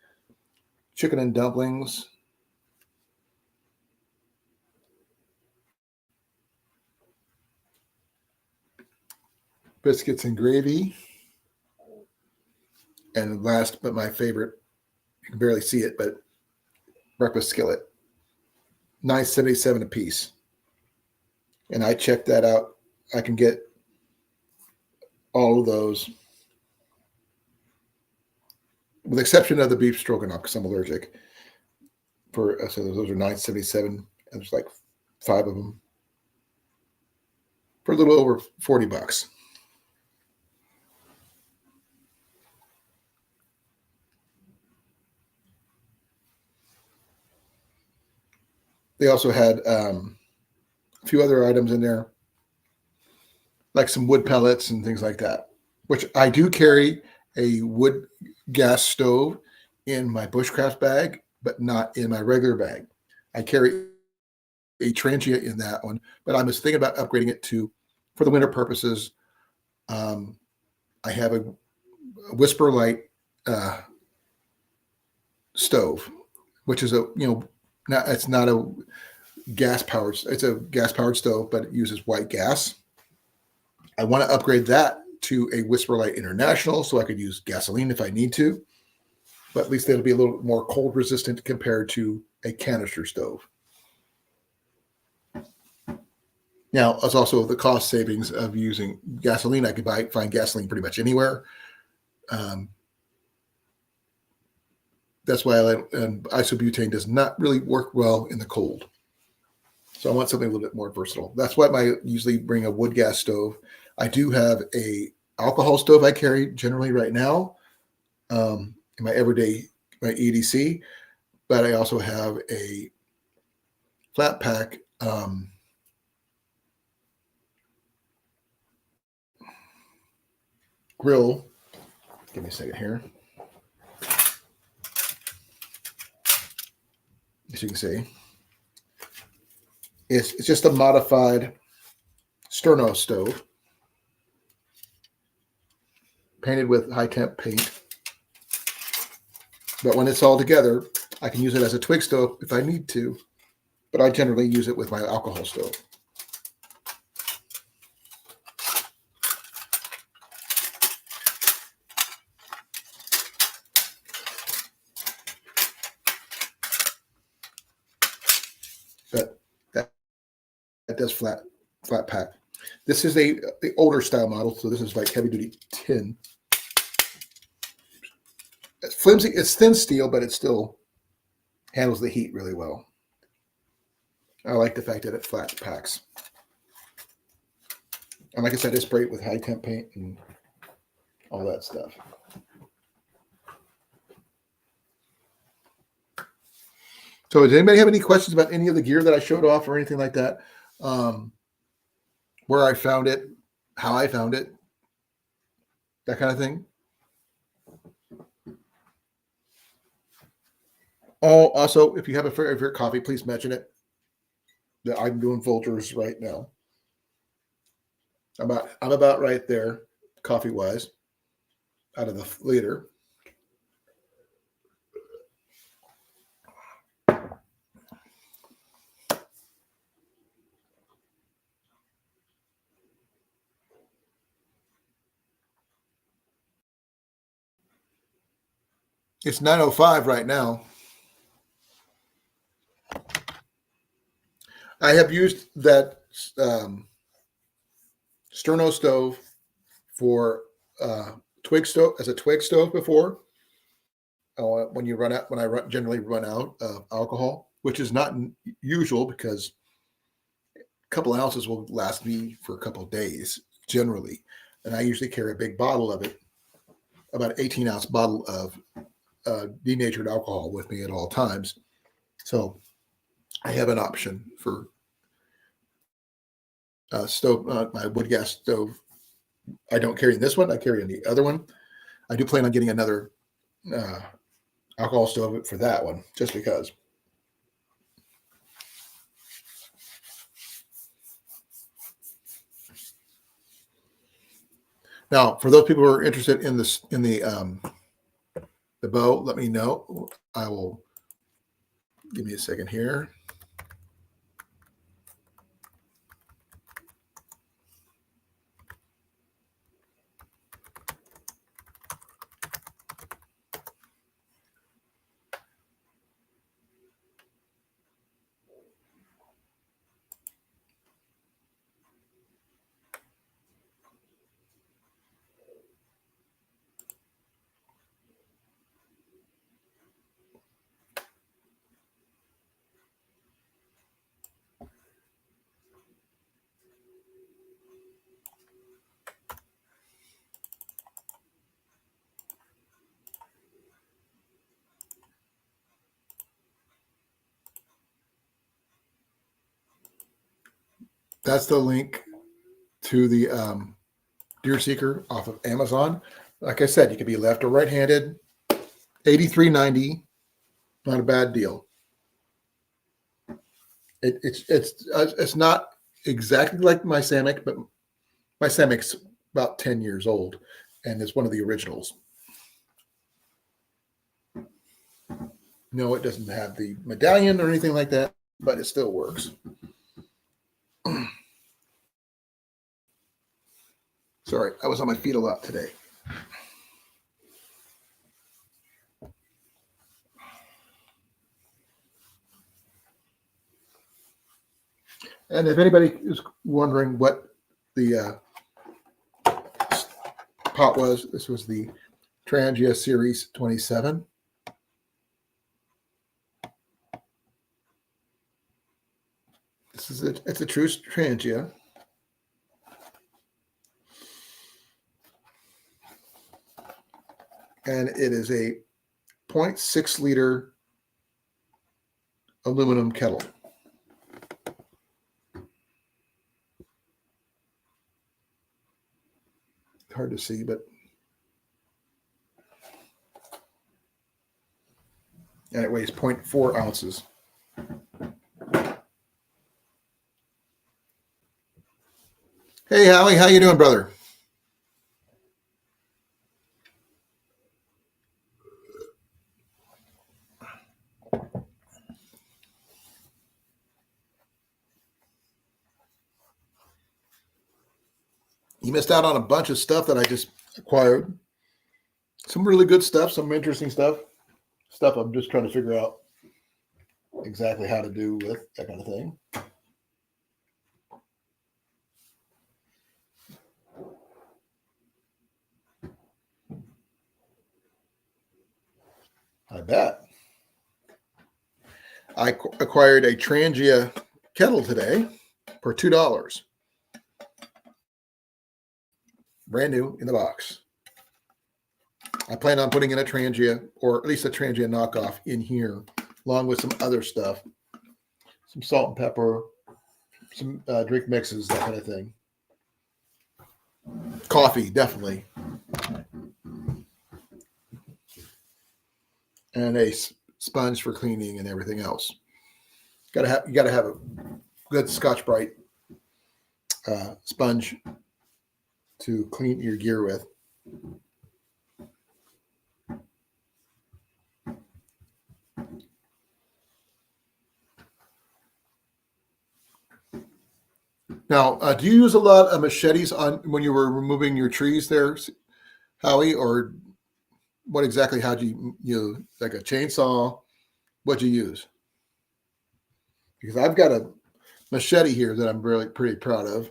Speaker 1: Chicken and dumplings. Biscuits and gravy. And last but my favorite, you can barely see it, but breakfast skillet. $9.77 a piece. And I checked that out. I can get all of those, with the exception of the beef stroganoff because I'm allergic. So those are $9.77, and there's like 5 of them for a little over $40. They also had a few other items in there, like some wood pellets and things like that, which I do carry a wood gas stove in my bushcraft bag, but not in my regular bag. I carry a transient in that one, but I was thinking about upgrading it for the winter purposes. I have a Whisper Light stove, which is it's not a gas powered. It's a gas powered stove, but it uses white gas. I want to upgrade that to a Whisper Light International so I could use gasoline if I need to, but at least it'll be a little more cold resistant compared to a canister stove. Now, it's also the cost savings of using gasoline. I could find gasoline pretty much anywhere. That's why isobutane does not really work well in the cold. So I want something a little bit more versatile. That's why I usually bring a wood gas stove. I do have a alcohol stove I carry generally right now in my EDC, but I also have a flat pack grill. Give me a second here. As you can see, It's just a modified sterno stove painted with high temp paint. But when it's all together, I can use it as a twig stove if I need to, but I generally use it with my alcohol stove. But that does flat pack. This is the older style model, so this is like heavy duty tin. It's flimsy, it's thin steel, but it still handles the heat really well. I like the fact that it flat packs. And like I said, it's sprayed with high temp paint and all that stuff. So does anybody have any questions about any of the gear that I showed off or anything like that? Where I found it, how I found it, that kind of thing? Oh, also, if you have a favorite coffee, please mention it. That I'm doing Folgers right now. I'm about right there, coffee wise, out of the liter. It's 9:05 right now. I have used that sterno stove for twig stove as a twig stove before. When you run out, generally run out of alcohol, which is not usual because a couple ounces will last me for a couple of days generally, and I usually carry a big bottle of it, about an 18-ounce bottle of denatured alcohol with me at all times. So I have an option for stove, my wood gas stove. I don't carry in this one. I carry in the other one. I do plan on getting another alcohol stove for that one, just because. Now, for those people who are interested in this, in the bow, let me know. I will. Give me a second here. That's the link to the Deer Seeker off of Amazon. Like I said, you could be left or right-handed. $83.90, not a bad deal. It's not exactly like my Samick, but my Samick's about 10 years old, and it's one of the originals. No, it doesn't have the medallion or anything like that, but it still works. Sorry, I was on my feet a lot today. And if anybody is wondering what the pot was, this was the Trangia Series 27. This is it's a true Trangia. And it is a 0.6 liter aluminum kettle. Hard to see, but and it weighs 0.4 ounces. Hey, Howie, how you doing, brother? You missed out on a bunch of stuff that I just acquired. Some really good stuff, some interesting stuff. Stuff I'm just trying to figure out exactly how to do with, that kind of thing. I bet. I acquired a Trangia kettle today for $2. Brand new in the box. I plan on putting in a Trangia, or at least a Trangia knockoff in here, along with some other stuff. Some salt and pepper, some drink mixes, that kind of thing. Coffee, definitely. And a sponge for cleaning and everything else. You gotta have a good Scotch Brite sponge to clean your gear with. Now, do you use a lot of machetes on when you were removing your trees there, Howie, or what exactly? How'd you like a chainsaw? What'd you use? Because I've got a machete here that I'm really pretty proud of.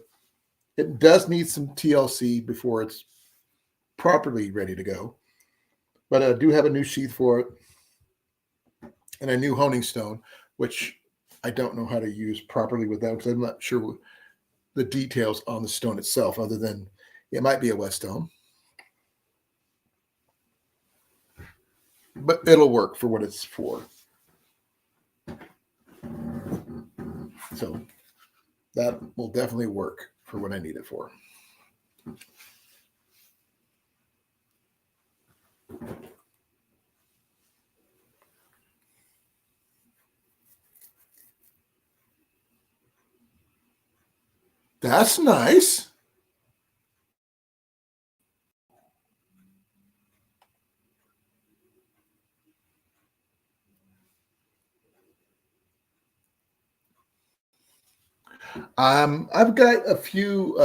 Speaker 1: It does need some TLC before it's properly ready to go, but I do have a new sheath for it and a new honing stone, which I don't know how to use properly with that because I'm not sure the details on the stone itself, other than it might be a whetstone, but it'll work for what it's for. So that will definitely work for what I need it for. That's nice. I've got a few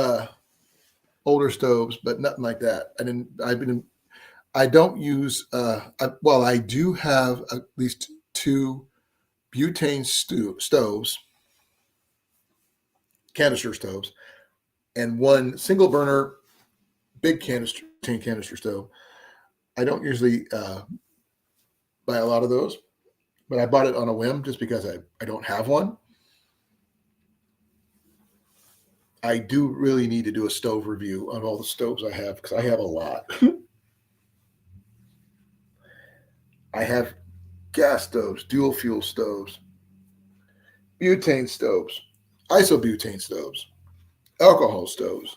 Speaker 1: older stoves, but nothing like that. I don't use. I do have at least two butane stoves, canister stoves, and one single burner big canister stove. I don't usually buy a lot of those, but I bought it on a whim just because I don't have one. I do really need to do a stove review on all the stoves I have because I have a lot. I have gas stoves, dual fuel stoves, butane stoves, isobutane stoves, alcohol stoves.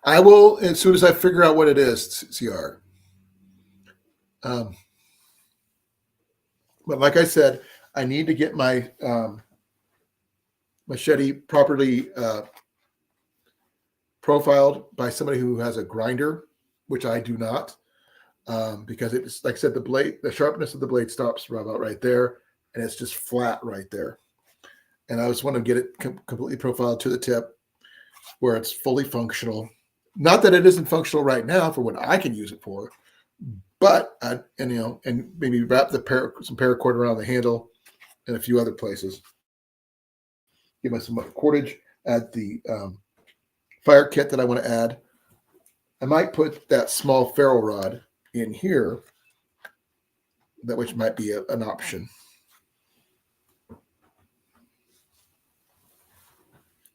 Speaker 1: I will, as soon as I figure out what it is, CR. But like I said, I need to get my machete properly profiled by somebody who has a grinder, which I do not, because it's like I said, the sharpness of the blade stops about right there, and it's just flat right there. And I just want to get it completely profiled to the tip where it's fully functional. Not that it isn't functional right now for what I can use it for, but and maybe wrap some paracord around the handle and a few other places. Give me some cordage. Add the fire kit that I want to add. I might put that small ferro rod in here, which might be an option.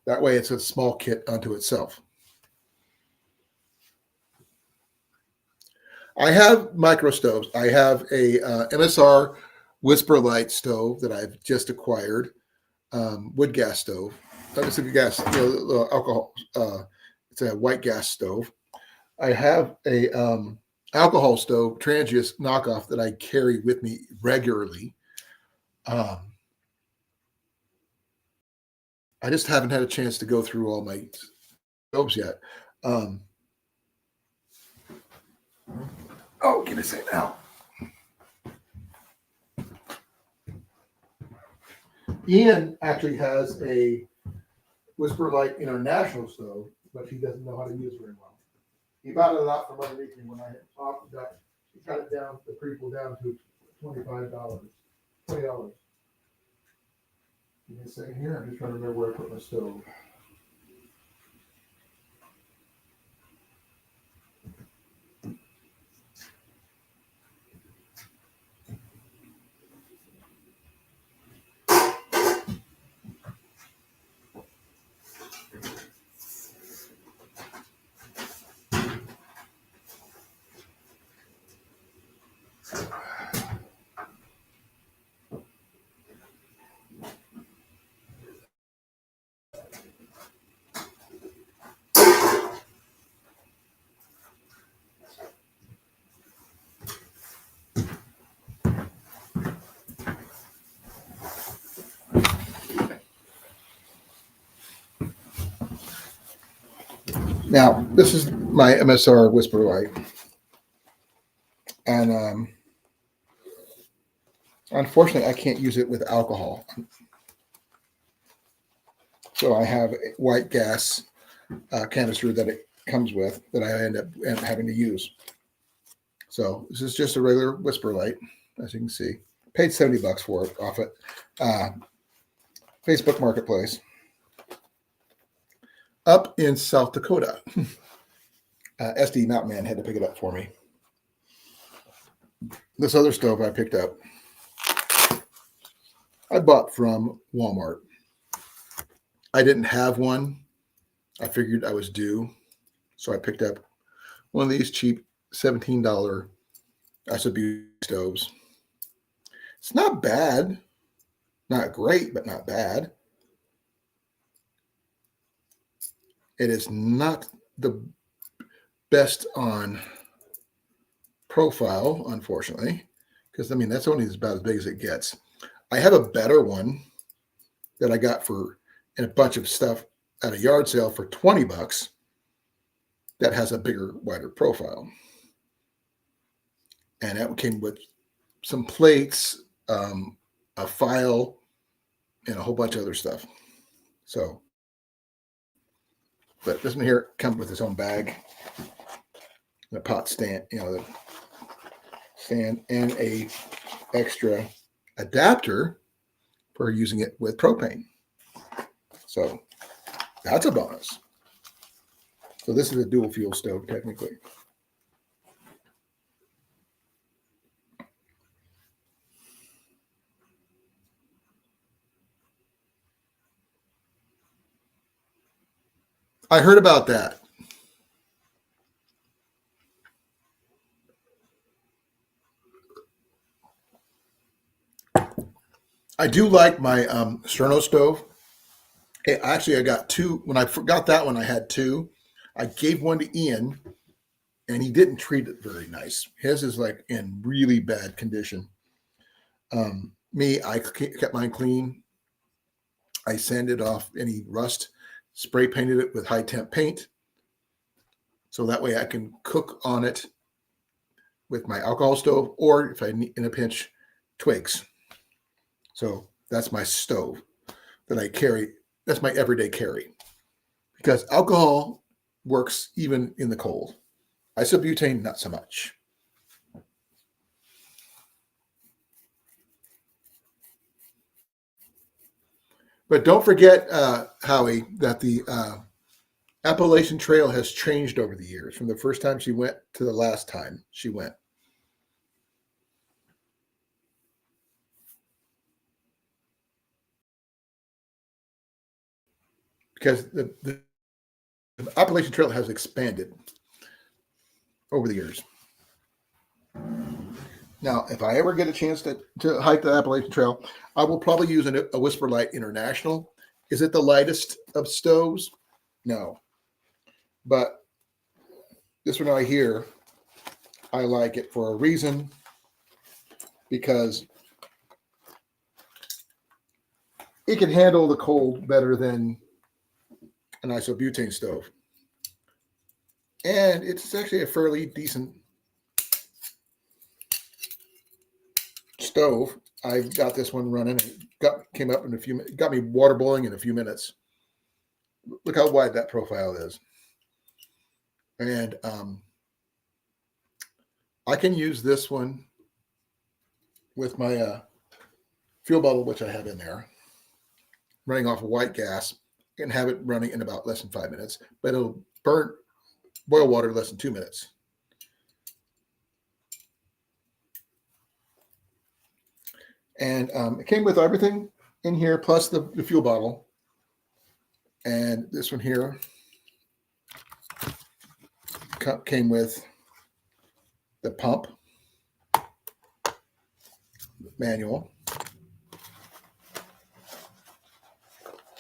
Speaker 1: That way, it's a small kit unto itself. I have micro stoves. I have a MSR Whisper Light stove that I've just acquired. Wood gas stove. It's a gas, alcohol. It's a white gas stove. I have a alcohol stove, Trangius knockoff that I carry with me regularly. I just haven't had a chance to go through all my stoves yet. Oh, can I say now? Ian actually has a Whisper Light International stove, but he doesn't know how to use it very well. He bought it out from underneath me when I had talked about. He cut it down, the prequel down to $25, $20. Give me a second here. I'm just trying to remember where I put my stove. Now, this is my MSR Whisper Light. And unfortunately, I can't use it with alcohol. So I have a white gas canister that it comes with that I end up having to use. So this is just a regular Whisper Light, as you can see. Paid $70 for it off at Facebook Marketplace. Up in South Dakota. SD Mountain Man had to pick it up for me. This other stove I picked up, I bought from Walmart. I didn't have one. I figured I was due. So I picked up one of these cheap $17 SW stoves. It's not bad. Not great, but not bad. It is not the best on profile, unfortunately, because I mean that's only about as big as it gets. I have a better one that I got for in a bunch of stuff at a yard sale for $20 that has a bigger, wider profile, and that came with some plates, a file, and a whole bunch of other stuff. So, but this one here comes with its own bag, the pot stand, the stand, and a extra adapter for using it with propane. So that's a bonus. So this is a dual fuel stove technically. I heard about that. I do like my Sterno stove. Actually, I got two. When I forgot that one, I had two. I gave one to Ian, and he didn't treat it very nice. His is like in really bad condition. I kept mine clean. I sanded off any rust, spray painted it with high temp paint. So that way I can cook on it with my alcohol stove, or if I need in a pinch, twigs. So that's my stove that I carry. That's my everyday carry because alcohol works even in the cold. Isobutane, not so much. But don't forget, Howie, that the Appalachian Trail has changed over the years from the first time she went to the last time she went. Because the Appalachian Trail has expanded over the years. Now, if I ever get a chance to hike the Appalachian Trail, I will probably use a Whisper Light International. Is it the lightest of stoves? No. But this one right here, I like it for a reason, because it can handle the cold better than an isobutane stove. And it's actually a fairly decent stove. I've got this one running. Came up in a few minutes. Got me water boiling in a few minutes. Look how wide that profile is. And I can use this one with my fuel bottle, which I have in there, running off of white gas, and have it running in about less than 5 minutes. But it'll boil water less than 2 minutes. And it came with everything in here, plus the fuel bottle. And this one here came with the pump manual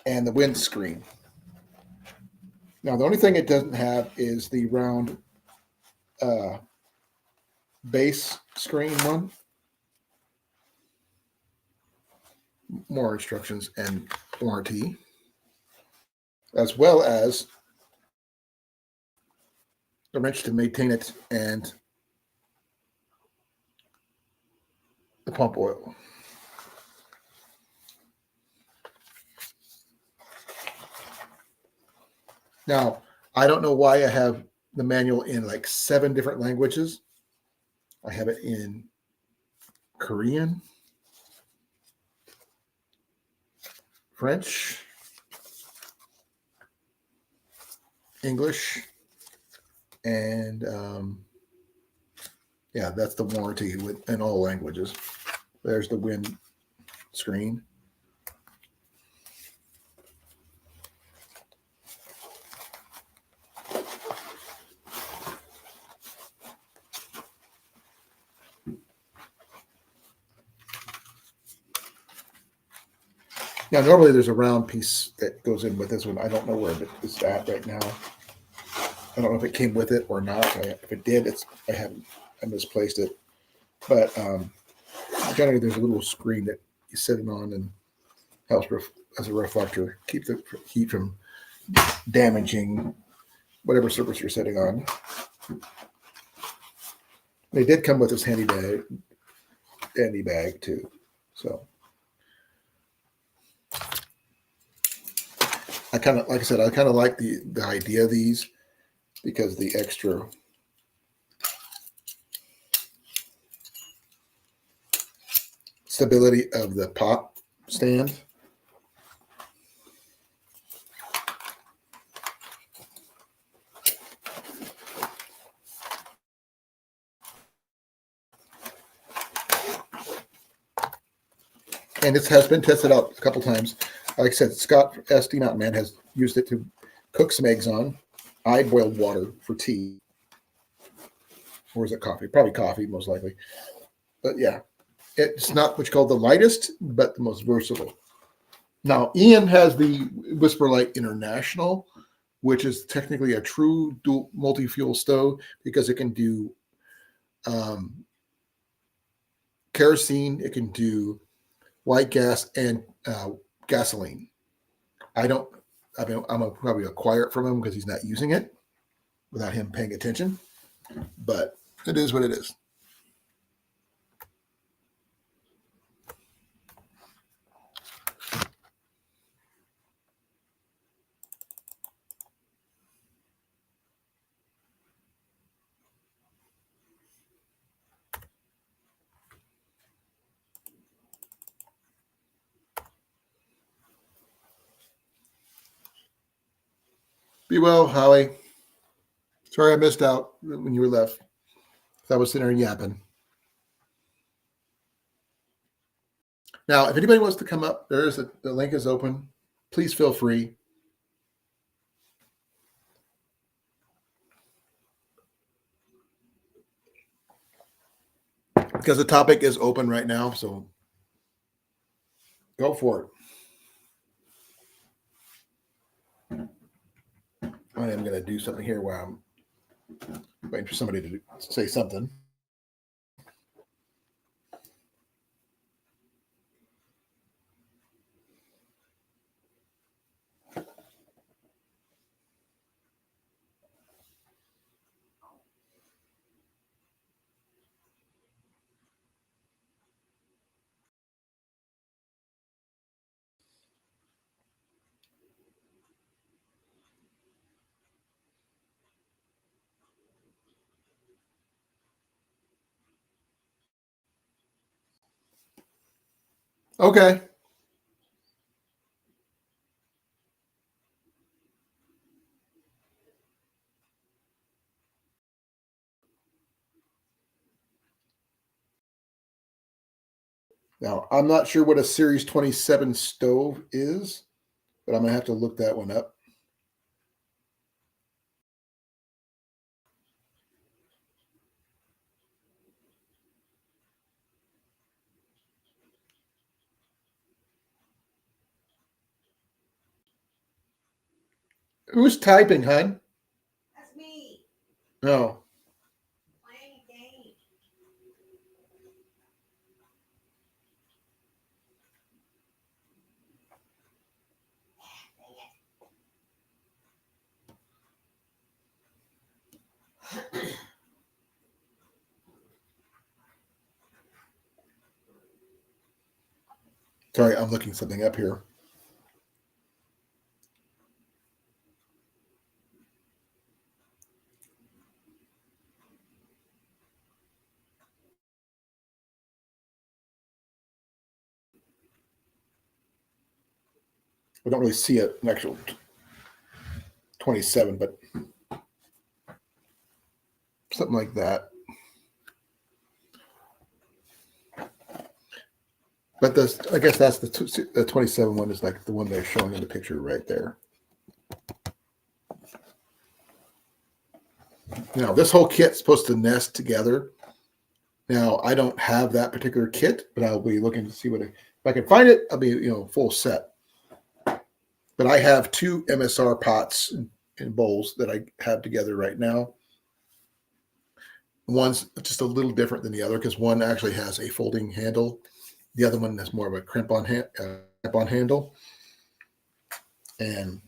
Speaker 1: and the windscreen. Now, the only thing it doesn't have is the round base screen one. More instructions and warranty, as well as a wrench to maintain it and the pump oil. Now, I don't know why I have the manual in like 7 different languages. I have it in Korean, French, English, and yeah, that's the warranty in all languages. There's the wind screen. Now, normally there's a round piece that goes in with this one. I don't know where it's at right now. I don't know if it came with it or not. If it did, I misplaced it. But generally, there's a little screen that you sit it on and helps as a reflector, keep the heat from damaging whatever surface you're sitting on. They did come with this handy bag too. So I kind of like the idea of these because the extra stability of the pot stand. And it has been tested out a couple times. Like I said, Scott SD Mountain Man has used it to cook some eggs on. I boiled water for tea. Or is it coffee? Probably coffee, most likely. But yeah, it's not what's called the lightest, but the most versatile. Now, Ian has the Whisper Light International, which is technically a true dual multi-fuel stove because it can do kerosene, it can do white gas, and gasoline. I'm probably acquire it from him because he's not using it without him paying attention. But it is what it is. Be well, Holly. Sorry I missed out when you were left. I was sitting there yapping. Now, if anybody wants to come up, the link is open. Please feel free. Because the topic is open right now, so go for it. I am going to do something here while I'm waiting for somebody to say something. Okay. Now, I'm not sure what a Series 27 stove is, but I'm going to have to look that one up. Who's typing, hon?
Speaker 3: That's me
Speaker 1: No.
Speaker 3: playing a game.
Speaker 1: Sorry, I'm looking something up here. I don't really see an actual 27, but something like that. But I guess that's the 27 one is like the one they're showing in the picture right there. Now, this whole kit's supposed to nest together. Now, I don't have that particular kit, but I'll be looking to see if I can find it. I'll be, full set. But I have two MSR pots and bowls that I have together right now. One's just a little different than the other because one actually has a folding handle. The other one has more of a crimp-on handle, and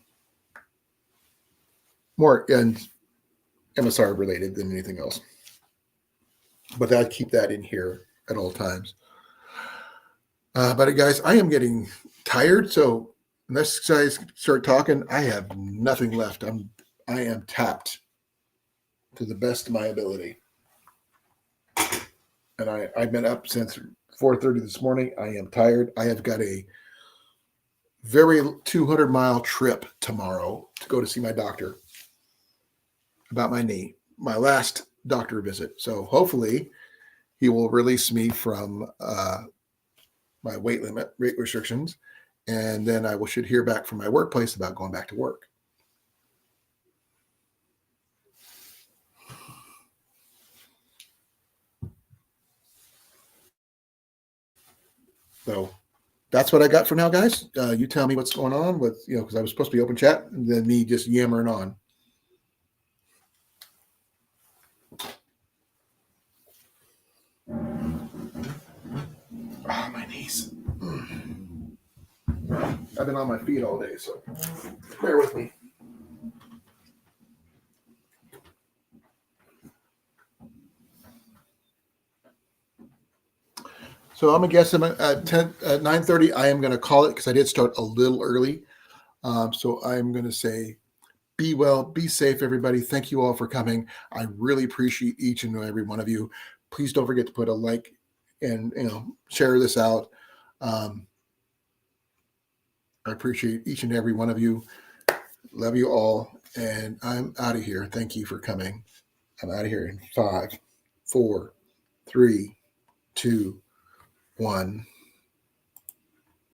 Speaker 1: more and MSR related than anything else. But I'd keep that in here at all times. But guys, I am getting tired, so unless you guys start talking, I have nothing left. I am tapped to the best of my ability. And I've been up since 4:30 this morning. I am tired. I have got a very 200-mile trip tomorrow to go to see my doctor about my knee, my last doctor visit. So hopefully he will release me from my weight restrictions, and then I should hear back from my workplace about going back to work. So that's what I got for now, guys. You tell me what's going on with, because I was supposed to be open chat and then me just yammering on. Oh, my knees. I've been on my feet all day, so bear with me. So I'm gonna guess at 9:30. I am gonna call it because I did start a little early. So I'm gonna say, be well, be safe, everybody. Thank you all for coming. I really appreciate each and every one of you. Please don't forget to put a like and share this out. I appreciate each and every one of you. Love you all, and I'm out of here. Thank you for coming. I'm out of here in 5, 4, 3, 2, 1.